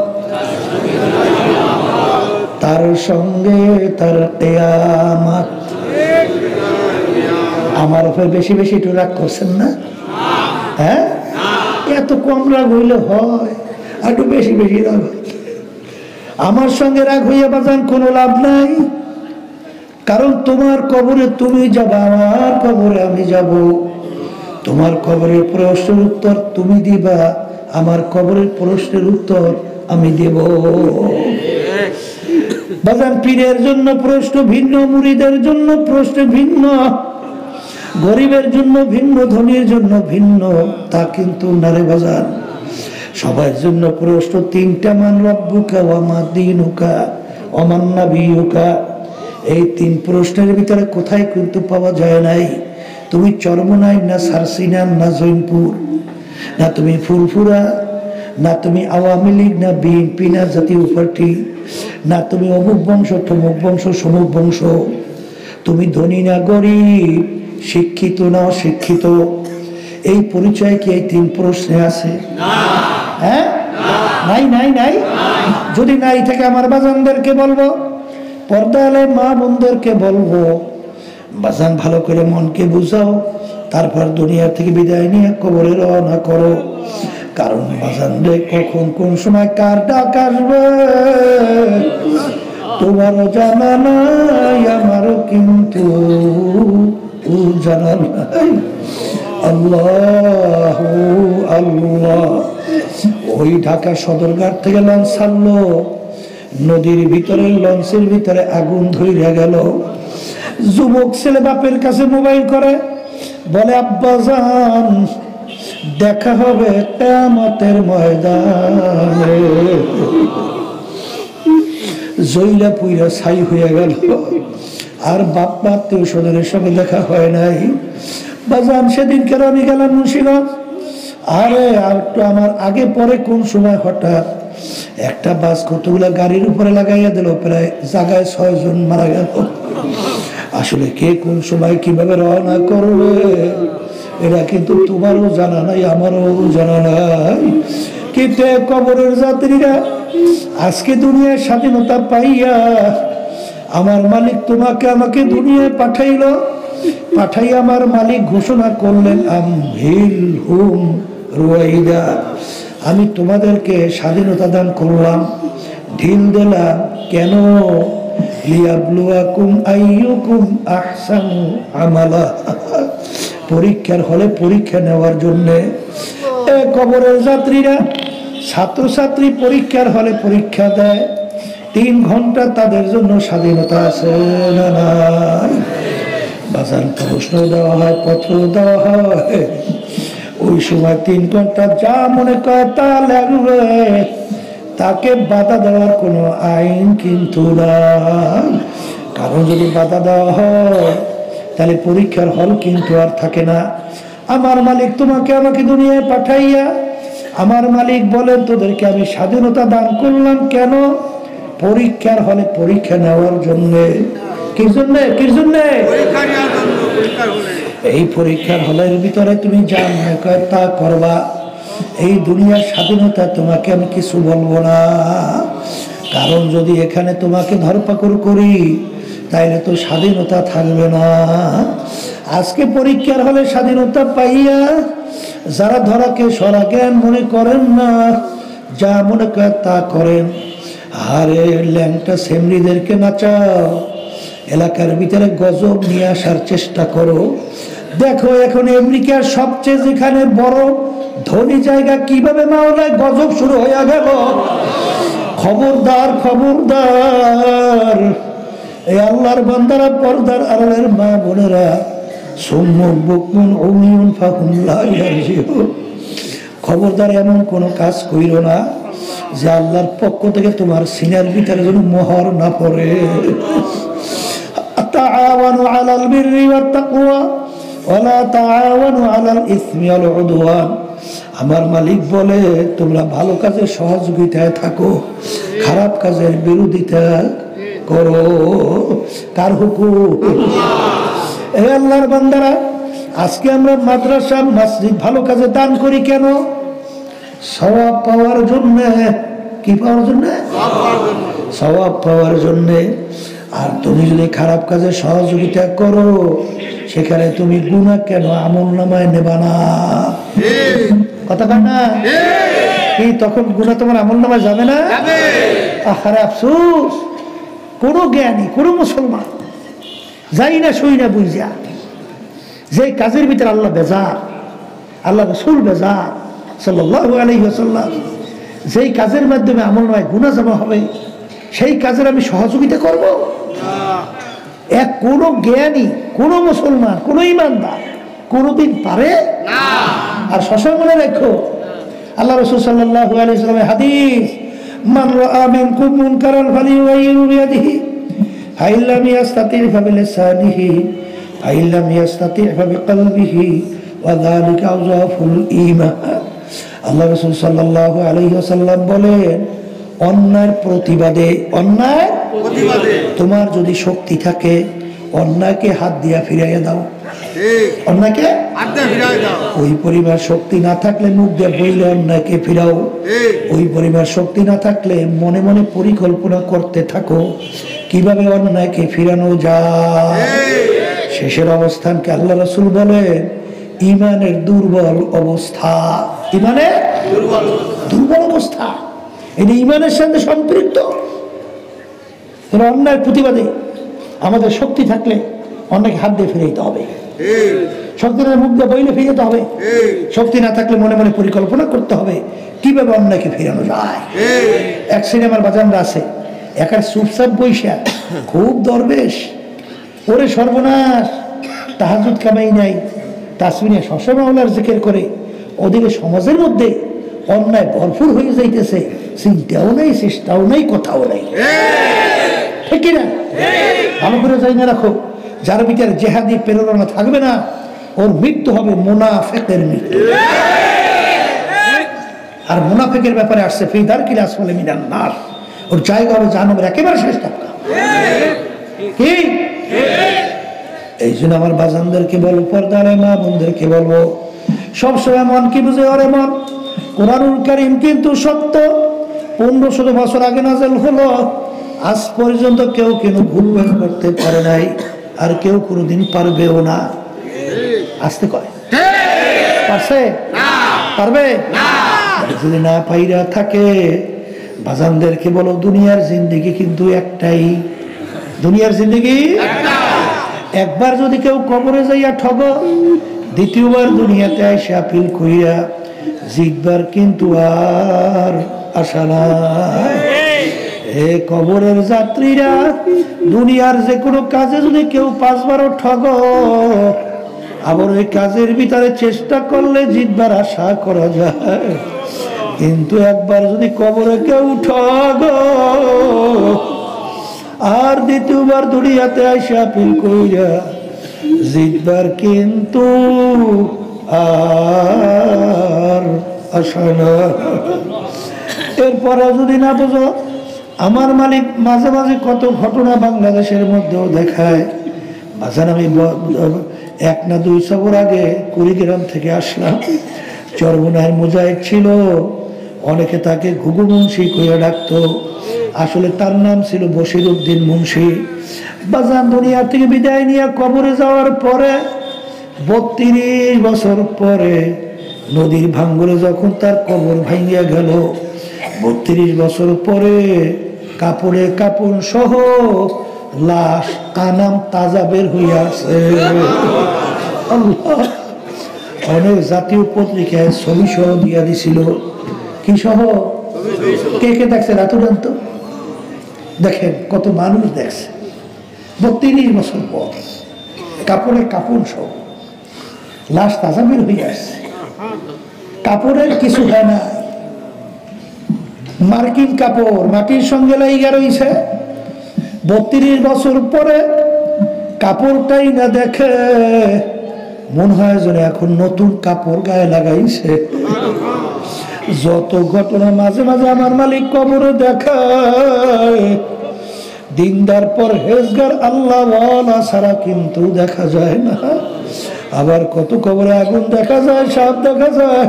তার সঙ্গে তার কিয়ামত। আমার উপর বেশি বেশি একটু রাগ করছেন না? হ্যাঁ, এত কম রাগ হইলে হয়, একটু বেশি বেশি রাগ। আমার সঙ্গে রাগ হইয়া বাজান কোনো লাভ নাই, কারণ তোমার কবরে তুমি যাবা, আমার কবরে আমি যাব। তোমার কবরের প্রশ্নের উত্তর তুমি দিবা, আমার কবরের প্রশ্নের উত্তর আমি দেব। বাজান, পীরের জন্য প্রশ্ন ভিন্ন, মুরিদের জন্য প্রশ্ন ভিন্ন, গরিবের জন্য ভিন্ন, ধনীর জন্য ভিন্ন, তা কিন্তু নারে বাজান। সবার জন্য প্রশ্ন তিনটা, মান রব্বুকা ওয়া মা দীনুকা ওয়া মান নাবিয়ুকা। এই তিন প্রশ্নের ভিতরে কোথায় কিন্তু পাওয়া যায় নাই। তুমি চরমনাই না সারসিনা না জৈনপুর, না তুমি ফুরফুরা, না তুমি আওয়ামী লীগ, না বিএনপি, না জাতীয় পার্টি, না তুমি অমুক বংশ তমুক বংশ সমুক বংশ। তুমি ধনী না গরিব, শিক্ষিত না অশিক্ষিত। এই পরিচয় কি এই তিন প্রশ্নে আছে? হ্যাঁ, নাই নাই নাই। যদি নাই থেকে আমার বাজানদেরকে বলবো, পর্দালে মা বোনদেরকে বলবো, বাজান ভালো করে মনকে বুঝাও, তারপর দুনিয়া থেকে বিদায় নিয়ে কবরে রওনা করো। কারণ বাজান রে, কখন কোন সময় কার ডাক আসবে তোমারও জানা নাই, আমারও কিন্তু জানা নাই। আল্লাহ আল্লাহ। ওই ঢাকা সদরঘাট থেকে লঞ্চ ছাড়লো, নদীর ভিতরে লঞ্চের ভিতরে আগুন ধরে গেল। যুবক ছেলে বাপের কাছে মোবাইল করে, বলে আব্বা জান দেখা হবে কিয়ামতের ময়দানে। জইলা পুইরা ছাই হয়ে গেল, আর বাপ আত্মীয় স্বজনের সঙ্গে দেখা হয় নাই। বাজান, সেদিন কেন আমি গেলাম মুন্সিগঞ্জ, আরে আর একটু আমার আগে পরে কোন সময় হঠাৎ একটা বাস কতগুলা গাড়ির উপরে লাগাইয়া দিল, প্রায় জায়গায় 6 জন মারা গেল। আসলে কে কোন সময় কিভাবে রওনা করবে এটা কিন্তু তোমারও জানা নাই, আমারও জানা নাই। কিন্তু কবরের যাত্রীরা, আজকে দুনিয়ার স্বাধীনতা পাইয়া আমার মালিক তোমাকে আমাকে দুনিয়ায় পাঠাইল, পাঠাই আমার মালিক ঘোষণা করলেন, আমহিল হুম রুয়াইদা, আমি তোমাদেরকে স্বাধীনতা দান করলাম, ঢিল দিলাম। কেন? লিয়াবলুয়াকুম আইয়ুকুম আহসানু আমালা, পরীক্ষার হলে পরীক্ষা নেওয়ার জন্য। কবরের যাত্রীরা, ছাত্রছাত্রী পরীক্ষার হলে পরীক্ষা দেয়, 3 ঘন্টা তাদের জন্য স্বাধীনতা আছে না নাই? বাজার প্রশ্ন দেওয়া হয়, পত্র দেওয়া হয়, ওই সময় 3 ঘন্টা যা মনে করে তা লাগবে, তাকে বাধা দেওয়ার কোনো আইন কিন্তু না। কারণ যদি বাধা দেওয়া হয় তাহলে পরীক্ষার হল কিন্তু আর থাকে না। আমার মালিক তোমাকে আমাকে দুনিয়ায় পাঠাইয়া, আমার মালিক বলেন তোদেরকে আমি স্বাধীনতা দান করলাম কেন? পরীক্ষার হলে পরীক্ষা নেওয়ার জন্য। কি জন্য? কি জন্য? এই পরীক্ষার হলের ভিতরে তুমি যা মনে করে তা করবা। এই দুনিয়ার স্বাধীনতা তোমাকে আমি কিছু বলবো না, কারণ যদি এখানে তোমাকে ধরপাকড় করি তাইলে তো স্বাধীনতা থাকবে না। আজকে পরীক্ষার হলে স্বাধীনতা পাইয়া যারা ধরাকে সরা জ্ঞান মনে করেন না, যা মনে করেন তা করেন। আরে ল্যাংটা সেমরিদেরকে নাচাও, এলাকার ভিতরে গজব নিয়ে আসার চেষ্টা করো। দেখো এখন আমেরিকার সবচেয়ে যেখানে বড় ধনী জায়গা কিভাবে মাওলায় গজব শুরু হয়ে গেল। খবরদার খবরদার, এই আল্লাহর বান্দারা, পর্দার আড়ালের মা বোনেরা, সুম্মুন বুকমুন উমিয়ুন ফাহুম লা ইয়ারজিউন, খবরদার এমন কোনো কাজ কইরো না যে আল্লাহর পক্ষ থেকে তোমার সিনার ভিতরে যেন মোহর না পড়ে। তাআওয়ানু আলাল বিররি ওয়াত তাকওয়া ওয়ালা তাআওয়ানু আলাল ইসমি ওয়াল উদওয়ান। আমার মালিক বলে তোমরা ভালো কাজের সহযোগিতায় থাকো, খারাপ কাজের বিরোধিতা করো। কার হুকুম? এই আল্লাহর বান্দারা, আজকে আমরা মাদ্রাসা মসজিদ ভালো কাজে দান করি কেন? সওয়াব পাওয়ার জন্য। কি পাওয়ার জন্য? সওয়াব পাওয়ার জন্য। আর তুমি যদি খারাপ কাজে সহযোগিতা করো, সেখানে তুমি গুনাহ কেন আমল নামায় নেবা না? কথা কয় না? কি তখন গুনাহ তোমার আমল নামায় যাবে না? আরে আফসোস, কোন জ্ঞানী, কোন মুসলমান যাই না সই না বুঝা যে কাজের ভিতরে আল্লাহ বেজার, আল্লাহ রাসূল বেজার সাল্লাল্লাহু আলাইহি ওয়াসাল্লাম, যেই কাজের মাধ্যমে আমল নামায় গুনাহ জমা হবে, সেই কাজের আমি সহযোগিতা করব? এক কোন জ্ঞানী, কোন মুসলমান, কোন ইমানদার কোনদিন পারে না। আর সবসময় মনে রাখো, আল্লাহ রাসূল সাল্লাল্লাহু আলাইহি ওয়াসাল্লামের হাদিস, মান রাআ মিনকুম মুনকারান ফালিয়ুগাইয়িরহু বিয়াদিহি ফাইন লাম ইয়াস্তাতি' ফাবিলিসানিহি ফাইন লাম ইয়াস্তাতি' ফাবিকলবিহি ওয়া যালিকা আযআফুল ঈমান। আল্লাহ রাসূল সাল্লাল্লাহু আলাইহি ওয়াসাল্লাম বলেন, অন্যায়ের প্রতিবাদে, অন্যায়ের প্রতিবাদে তোমার যদি শক্তি থাকে, অন্যায়কে হাত দিয়া ফিরাইয়া দাও। অন্যায়কে হাত দিয়া ফিরাইয়া দাও। ওই পরিমাণ শক্তি না থাকলে মুখ দিয়ে বইলে অন্যায়কে ফিরাও। ওই পরিমাণ শক্তি না থাকলে মনে মনে পরিকল্পনা করতে থাকো কিভাবে অন্যায়কে ফিরানো যায়। শেষের অবস্থানকে আল্লাহ রাসূল বলেন ঈমানের দুর্বল অবস্থা। ঈমানের দুর্বল অবস্থা, এটা ঈমানের সাথে সম্পৃক্ত। অন্যায়ের প্রতিবাদে আমাদের শক্তি থাকলে অন্যকে হাত দিয়ে ফিরাইতে হবে, শক্তি না মুখ দিয়ে বইলে ফিরাতে হবে। শক্তি না থাকলে মনে মনে পরিকল্পনা করতে হবে কিভাবে অন্যকে ফিরানো যায়। এক সিনেমার বাজানরা আছে, একার চুপচাপ বৈশা, খুব দরবেশ, ওরে সর্বনাশ, তাহাজ্জুদ কামাই নাই, তাসবিহ সবসময় আল্লাহর জিকির করে, ওদিকে সমাজের মধ্যে অন্যায় ভরপুর হয়ে যাইতেছে, চিন্তাও নাই, চেষ্টাও নাই, কথাও নাই। ঠিক না? ভালো করে যাই না রাখো, যার ভিতরে জেহাদি প্রেরণা থাকবে না, ওর মৃত্যু হবে মুনাফিকের মৃত্যু। আর মুনাফিকের ব্যাপারে আসছে ফি দারকিল আসফালি মিনান নার, ওর জায়গা হবে জাহান্নামের একেবারে শেষ তবকা। কি এই জন্য আমার বাজানদেরকে বলবো, পর্দার মা বোনদেরকে বলবো, সবসময় মন কি বুঝে, ওরে মন, কোরআনুল কারীম কিন্তু সত্য, 1500 বছর আগে নাযিল হলো, আজ পর্যন্ত কেউ ভুল করতে পারে নাই, আর কেউ কোনোদিন পারবেও না। আসতে কয় পারছে? পারবে না। যদি না পাইরা থাকে, বাজানদেরকে বলো, দুনিয়ার জিন্দেগি কিন্তু একটাই, দুনিয়ার জিন্দেগি একবার যদি কেউ কবরে যাইয়া ঠগ, দ্বিতীয়বার দুনিয়াতে আইসা আপিল কইরা জিতবার কিন্তু আর আশা নাই। এ কবরের যাত্রীরা, দুনিয়ার যে কোনো কাজে যদি কেউ 5 বারও ঠগ, আবার ওই কাজের ভিতরে চেষ্টা করলে জিতবার আশা করা যায়, কিন্তু একবার যদি কবরে কেউ ঠগ আর দ্বিতীয়বার দুনিয়াতে আইসা আপিল কইরা জিতবার কিন্তু আর আশা না। এরপরে যদি না বোঝো, আমার মালিক মাঝে মাঝে কত ঘটনা বাংলাদেশের মধ্যেও দেখায়। বাজার আমি 1 না 2 সফর আগে কুড়িগ্রাম থেকে আসলাম, চরমোনাইয়ের মুজাহিদ ছিল, অনেকে তাকে ঘুঘু মুন্সি কইয়া ডাকতো, আসলে তার নাম ছিল বশির উদ্দিন মুন্সি। বাজান দুনিয়া থেকে বিদায় নিয়ে কবরে যাওয়ার পরে 32 বছর পরে নদীর ভাঙ্গরে যখন তার কবর ভাঙিয়া গেল, 32 বছর পরে কাপড়ে কাপড় সহ লাশ কানাম তাজা বের হইয়া আছে। অনেক জাতীয় পত্রিকায় ছবি সহ দিয়া দিছিল। কি সহ? কে কে দেখছে? রাতুরান্ত দেখেন, কত মানুষ দেখছে। 32 বছর পর কাপড়ের কাপড় সব লাশ তাজা বের হয়ে আসছে, কাপড়ের কিছু হয় না, মার্কিন কাপড় মাটির সঙ্গে লাইগা রইছে। 32 বছর পরে কাপড়টাই না দেখে মনে হয় যেন এখন নতুন কাপড় গায়ে লাগাইছে। যত ঘটনা মাঝে মাঝে আমার মালিক কবরে দেখায়, দিনদার পরহেজগার আল্লাহওয়ালা ছাড়া কিন্তু দেখা যায় না। আবার কত কবরে আগুন দেখা যায়, সাপ দেখা যায়,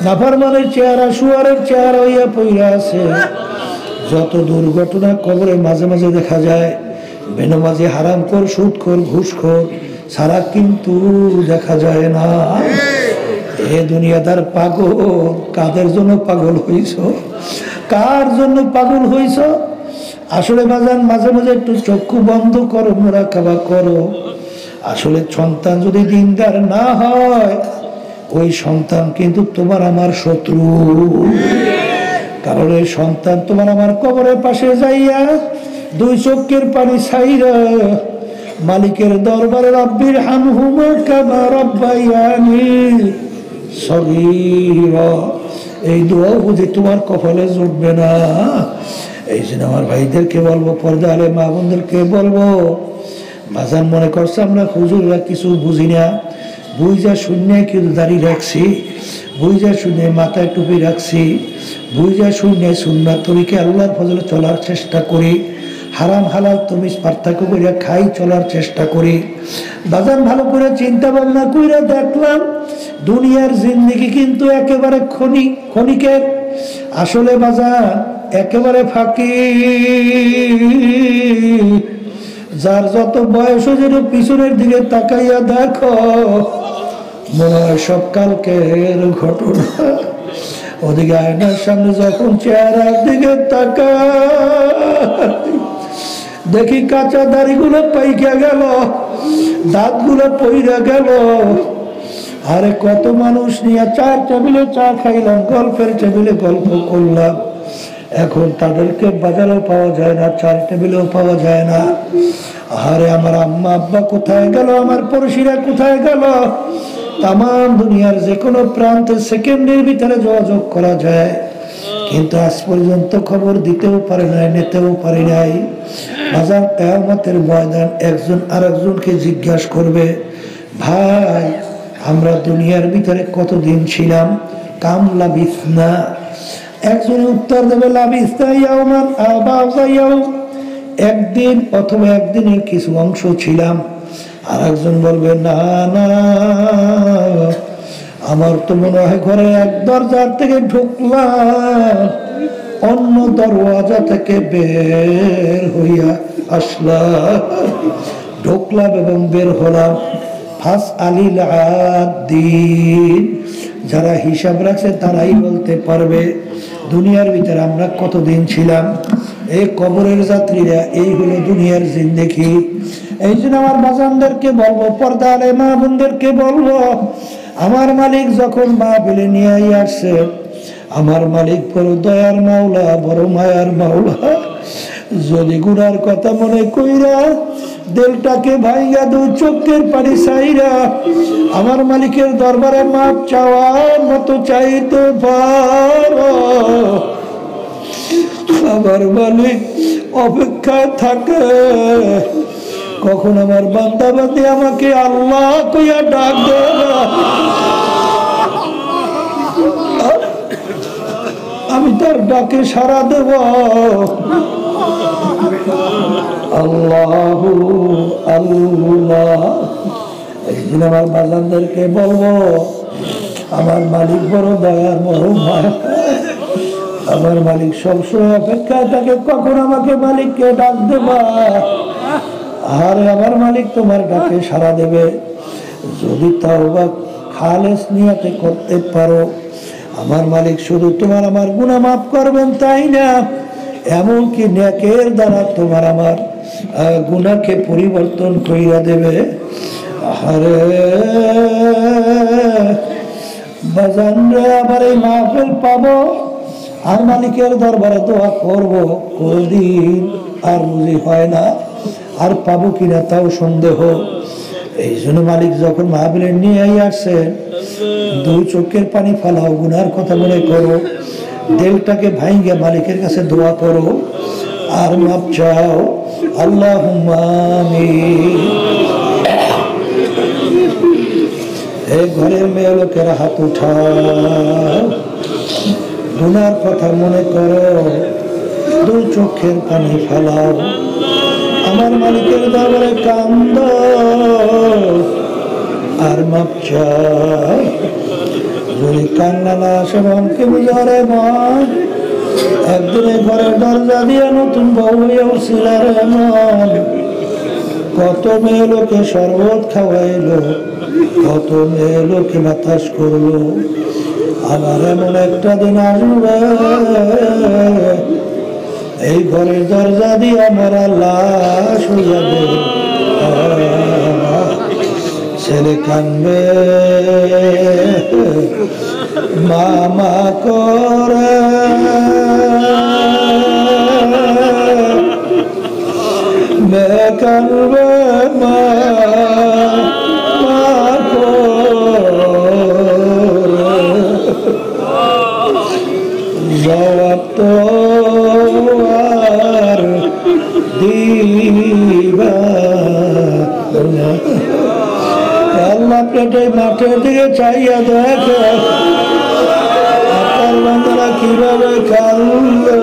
নাফরমানের চেহারা শুয়ারের চেহারা হইয়া পইরা আছে। যত দুর্ঘটনা কবরে মাঝে মাঝে দেখা যায়, বেনামাজি হারামখোর সুদখোর ঘুষখোর ছাড়া কিন্তু দেখা যায় না। এ দুনিয়াদার পাগল, কাদের জন্য পাগল হইছ, কার জন্য পাগল হইছ? আসলে বাজান মাঝে মাঝে একটু চক্ষু বন্ধ করো, মুরাকাবা করো। আসলে সন্তান যদি দিনদার না হয়, ওই সন্তান কিন্তু তোমার আমার শত্রু। কারণ এই সন্তান তোমার আমার কবরের পাশে যাইয়া 2 চোখের পানি ছাইরা মালিকের দরবারে রব্বির হামহুমা কামা রব্বায়ানি সগীরা, এই দোয়া বুঝি তোমার কপালে জুটবে না। এই জন্য আমার ভাইদেরকে বলবো, পর্দা আলে মা বোনদেরকে বলবো, বাজান মনে করছে আমরা হুজুররা কিছু বুঝি না, বুঝা শূন্য কিন্তু দাঁড়িয়ে রাখছি, বুঝা শূন্য মাথায় টুপি রাখছি, বুঝা শূন্য সুন্নাত তরিকে আল্লাহর ফজলে চলার চেষ্টা করি, হারাম হালাল তুমি পার্থক্য করে খাই চলার চেষ্টা করি। বাজান ভালো করে চিন্তা ভাবনা করে দেখলাম দুনিয়ার জিন্দেগি কিন্তু একেবারে ক্ষণিকের। আসলে বাজান একেবারে ফাঁকি। যার যত বয়স যেন পিছনের দিকে তাকাইয়া দেখো, মনে হয় সব কালকের ঘটনা। ওদিকে আয়নার সামনে যখন চেহারার দিকে তাকাই, দেখি কাঁচা দাড়িগুলো পাইকা গেল, দাঁতগুলো পইরা গেল। আরে কত মানুষ নিয়ে 4 টেবিলে চা খাইলাম, গল্পের টেবিলে গল্প করলাম, এখন তাদেরকে বাজারেও পাওয়া যায় না, 4 টেবিলেও পাওয়া যায় না। আরে আমার আম্মা আব্বা কোথায় গেল, আমার পড়শিরা কোথায় গেল? তাম দুনিয়ার যে কোনো প্রান্তে সেকেন্ডের ভিতরে যোগাযোগ করা যায়, কিন্তু আজ পর্যন্ত খবর দিতেও পারে নাই, নিতেও পারি নাই। বাজার কিয়ামতের ময়দান একজন আরেকজনকে জিজ্ঞাসা করবে, ভাই আমরা দুনিয়ার ভিতরে কতদিন ছিলাম? কাম লাবিসনা। একজনে উত্তর দেবে লাবিসনা ইয়াওমান আও বা'যা ইয়াওম, একদিন অথবা একদিনের কিছু অংশ ছিলাম। আর একজন বলবে না না, আমার তো মনে হয় ঘরে এক দরজার থেকে ঢুকলাম, অন্য দরওয়াজা থেকে বের হইয়া আসলাম, ঢুকলাম এবং বের হলাম। ফাস আলিল আদিন, যারা হিসাব রাখছে তারাই বলতে পারবে দুনিয়ার ভিতরে আমরা কতদিন ছিলাম। এই কবরের যাত্রীরা এই হলো দুনিয়ার জিন্দেগি। এই জন্য আমার বাজানদেরকে বলবো, পর্দা আলে মা বোনদেরকে বলবো, আমার মালিক যখন মাহফিলে নিয়ে আসছে, আমার মালিক বড় দয়ার মাওলা, বড় মায়ার মাওলা। যদি গুনার কথা মনে কইরা দিলটাকে ভাইয়া 2 চোখের পানি ছাইরা আমার মালিকের দরবারে মাপ চাওয়ার মতো চাইতে পারো, আমার মালিক অপেক্ষায় থাকে কখন আমার বান্দা বান্দী আমাকে আল্লাহ কইয়া ডাক দেবে, আমি তার ডাকে সাড়া দেব। আল্লাহু আল্লাহ। এই দিন আমার বাজানদেরকে বলবো, আমার মালিক বড় দয়ার, বড় মায়া। আমার মালিক সবসময় অপেক্ষায় থাকে কখন আমাকে মালিককে ডাক দেবা। আরে আমার মালিক তোমার ডাকে সাড়া দেবে যদি তাওবা খালেস নিয়তে করতে পারো। আমার মালিক শুধু তোমার আমার গুনাহ মাফ করবেন তাই না, এমনকি নেকের দ্বারা তোমার আমার গুনাহকে পরিবর্তন কইরা দেবে। আরে বাজানরে আবার এই মাহফিল পাবো আর মালিকের দরবারে দোয়া করবো, কোনদিন আর বুঝি হয় না। আর পাবো কিনা তাও সন্দেহ। এই জন্য মালিক যখন মাহফিলে নিয়ে আসছেন, দুই চোখের পানি ফালাও, গুনার কথা মনে করো, দিলটাকে ভাঙ্গে মালিকের কাছে দোয়া করো আর মাপ চাও। আল্লাহুম্মা আমিন। এই ঘরের মেয়ে লোকেরা হাত উঠাও, গুনার কথা মনে করো, দুই চোখের পানি ফেলাও, আমার মালিকের দরবারে কান্দ আর মাপ চাও। যদি কান্না না আসে মনকে বুঝারে মন, একদিনে ঘরের দরজা দিয়ে নতুন বউ হয়ে উঠছিল রে মন। কত মেয়ে লোকে শরবত খাওয়াইলো, কত মেয়ে লোকে বাতাস করলো, আবার এমন একটা দিন আসবে এই ঘরের দরজা দিয়ে আমার লাশ হয়ে যাবে। ছেলে কানবে মামা করে, মেয়ে কানবে মামা করে, জবাব তো আর দিবা না। আল্লাহ পেটে মাঠের দিকে চাইয়া দেখে আপনার বান্দারা কিভাবে কাঁদবে।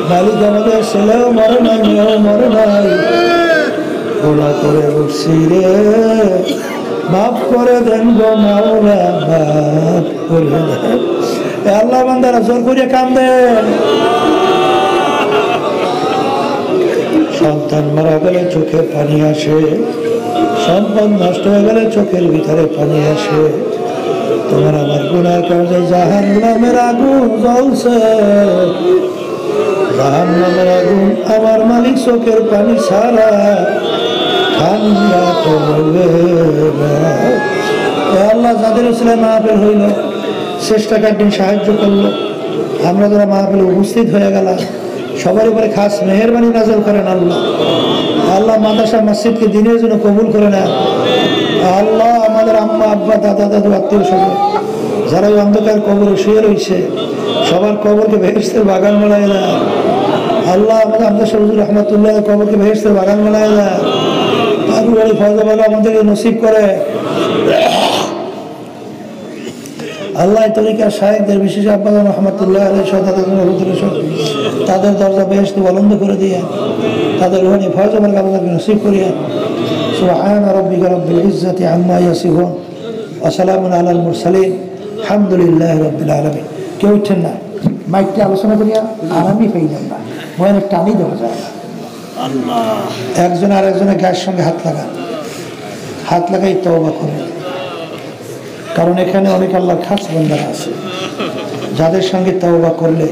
মালিক আমাদের ছেলেও মরে নাই, মেয়েও মরে নাই, ওরা করে বসছি রে, মাফ করে দেন গো মাওলা, মাফ করে দেন। আল্লাহ বান্দারা জোর করে কাঁদেন। সন্তান মারা গেলে চোখে পানি আসে, সম্পদ নষ্ট হয়ে গেলে চোখের ভিতরে পানি আসে। তোমার আমার গুনার কারণে জাহান্নামের আগুন জ্বলছে, জাহান্নামের আগুন আমার মালিক চোখের পানি ছাড়া ঠান্ডা করবে না। আল্লাহ যাদের ছেলে মাহফিল হইল, চেষ্টাকে একদিন সাহায্য করলো, আমরা যারা মাহফিলে উপস্থিত হয়ে গেলাম, সবার উপরে খাস মেহেরবানি নাজল করেন আল্লাহ। আল্লাহ মাদ্রাসা মসজিদকে দিনের জন্য কবুল করে নেন আল্লাহ। আমাদের আম্মা আব্বা দাদা দাদু আত্মীয় স্বজন যারা ওই অন্ধকার কবরে শুয়ে রয়েছে, সবার কবরকে বেহেশতের বাগান বানায় দেন আল্লাহ। আমাদের আব্দুল শহীদুর রহমতুল্লাহ কবরকে বেহেশতের বাগান বানায় দেন। তার বাড়ি ফয়জাবাদ আমাদেরকে নসিব করে আল্লাহ। তরিকার শায়েখদের বিশেষ আব্বাস রহমতুল্লাহ আলাইহি তাদের দরজা বেহেশতে বলন্দ করে দিয়ে তাদের রুহানি ফয়জাবাদ আমাদেরকে নসিব করিয়া। সুবহান রাব্বিকা রাব্বিল ইজ্জাতি আম্মা ইয়াসিফুন ওয়া সালামুন আলাল মুরসালিন আলহামদুলিল্লাহি রাব্বিল আলামিন। কেউ উঠছেন না, মাইকটা আলোচনা করিয়া আরামই পাইলেন না, মনের টানি দেওয়া যায় না। একজন আর একজনের গায়ের সঙ্গে হাত লাগান, হাত লাগাই তওবা করেন, কারণ এখানে অনেক আল্লাহর খাস বান্দারা আছে যাদের সঙ্গে তওবা করলে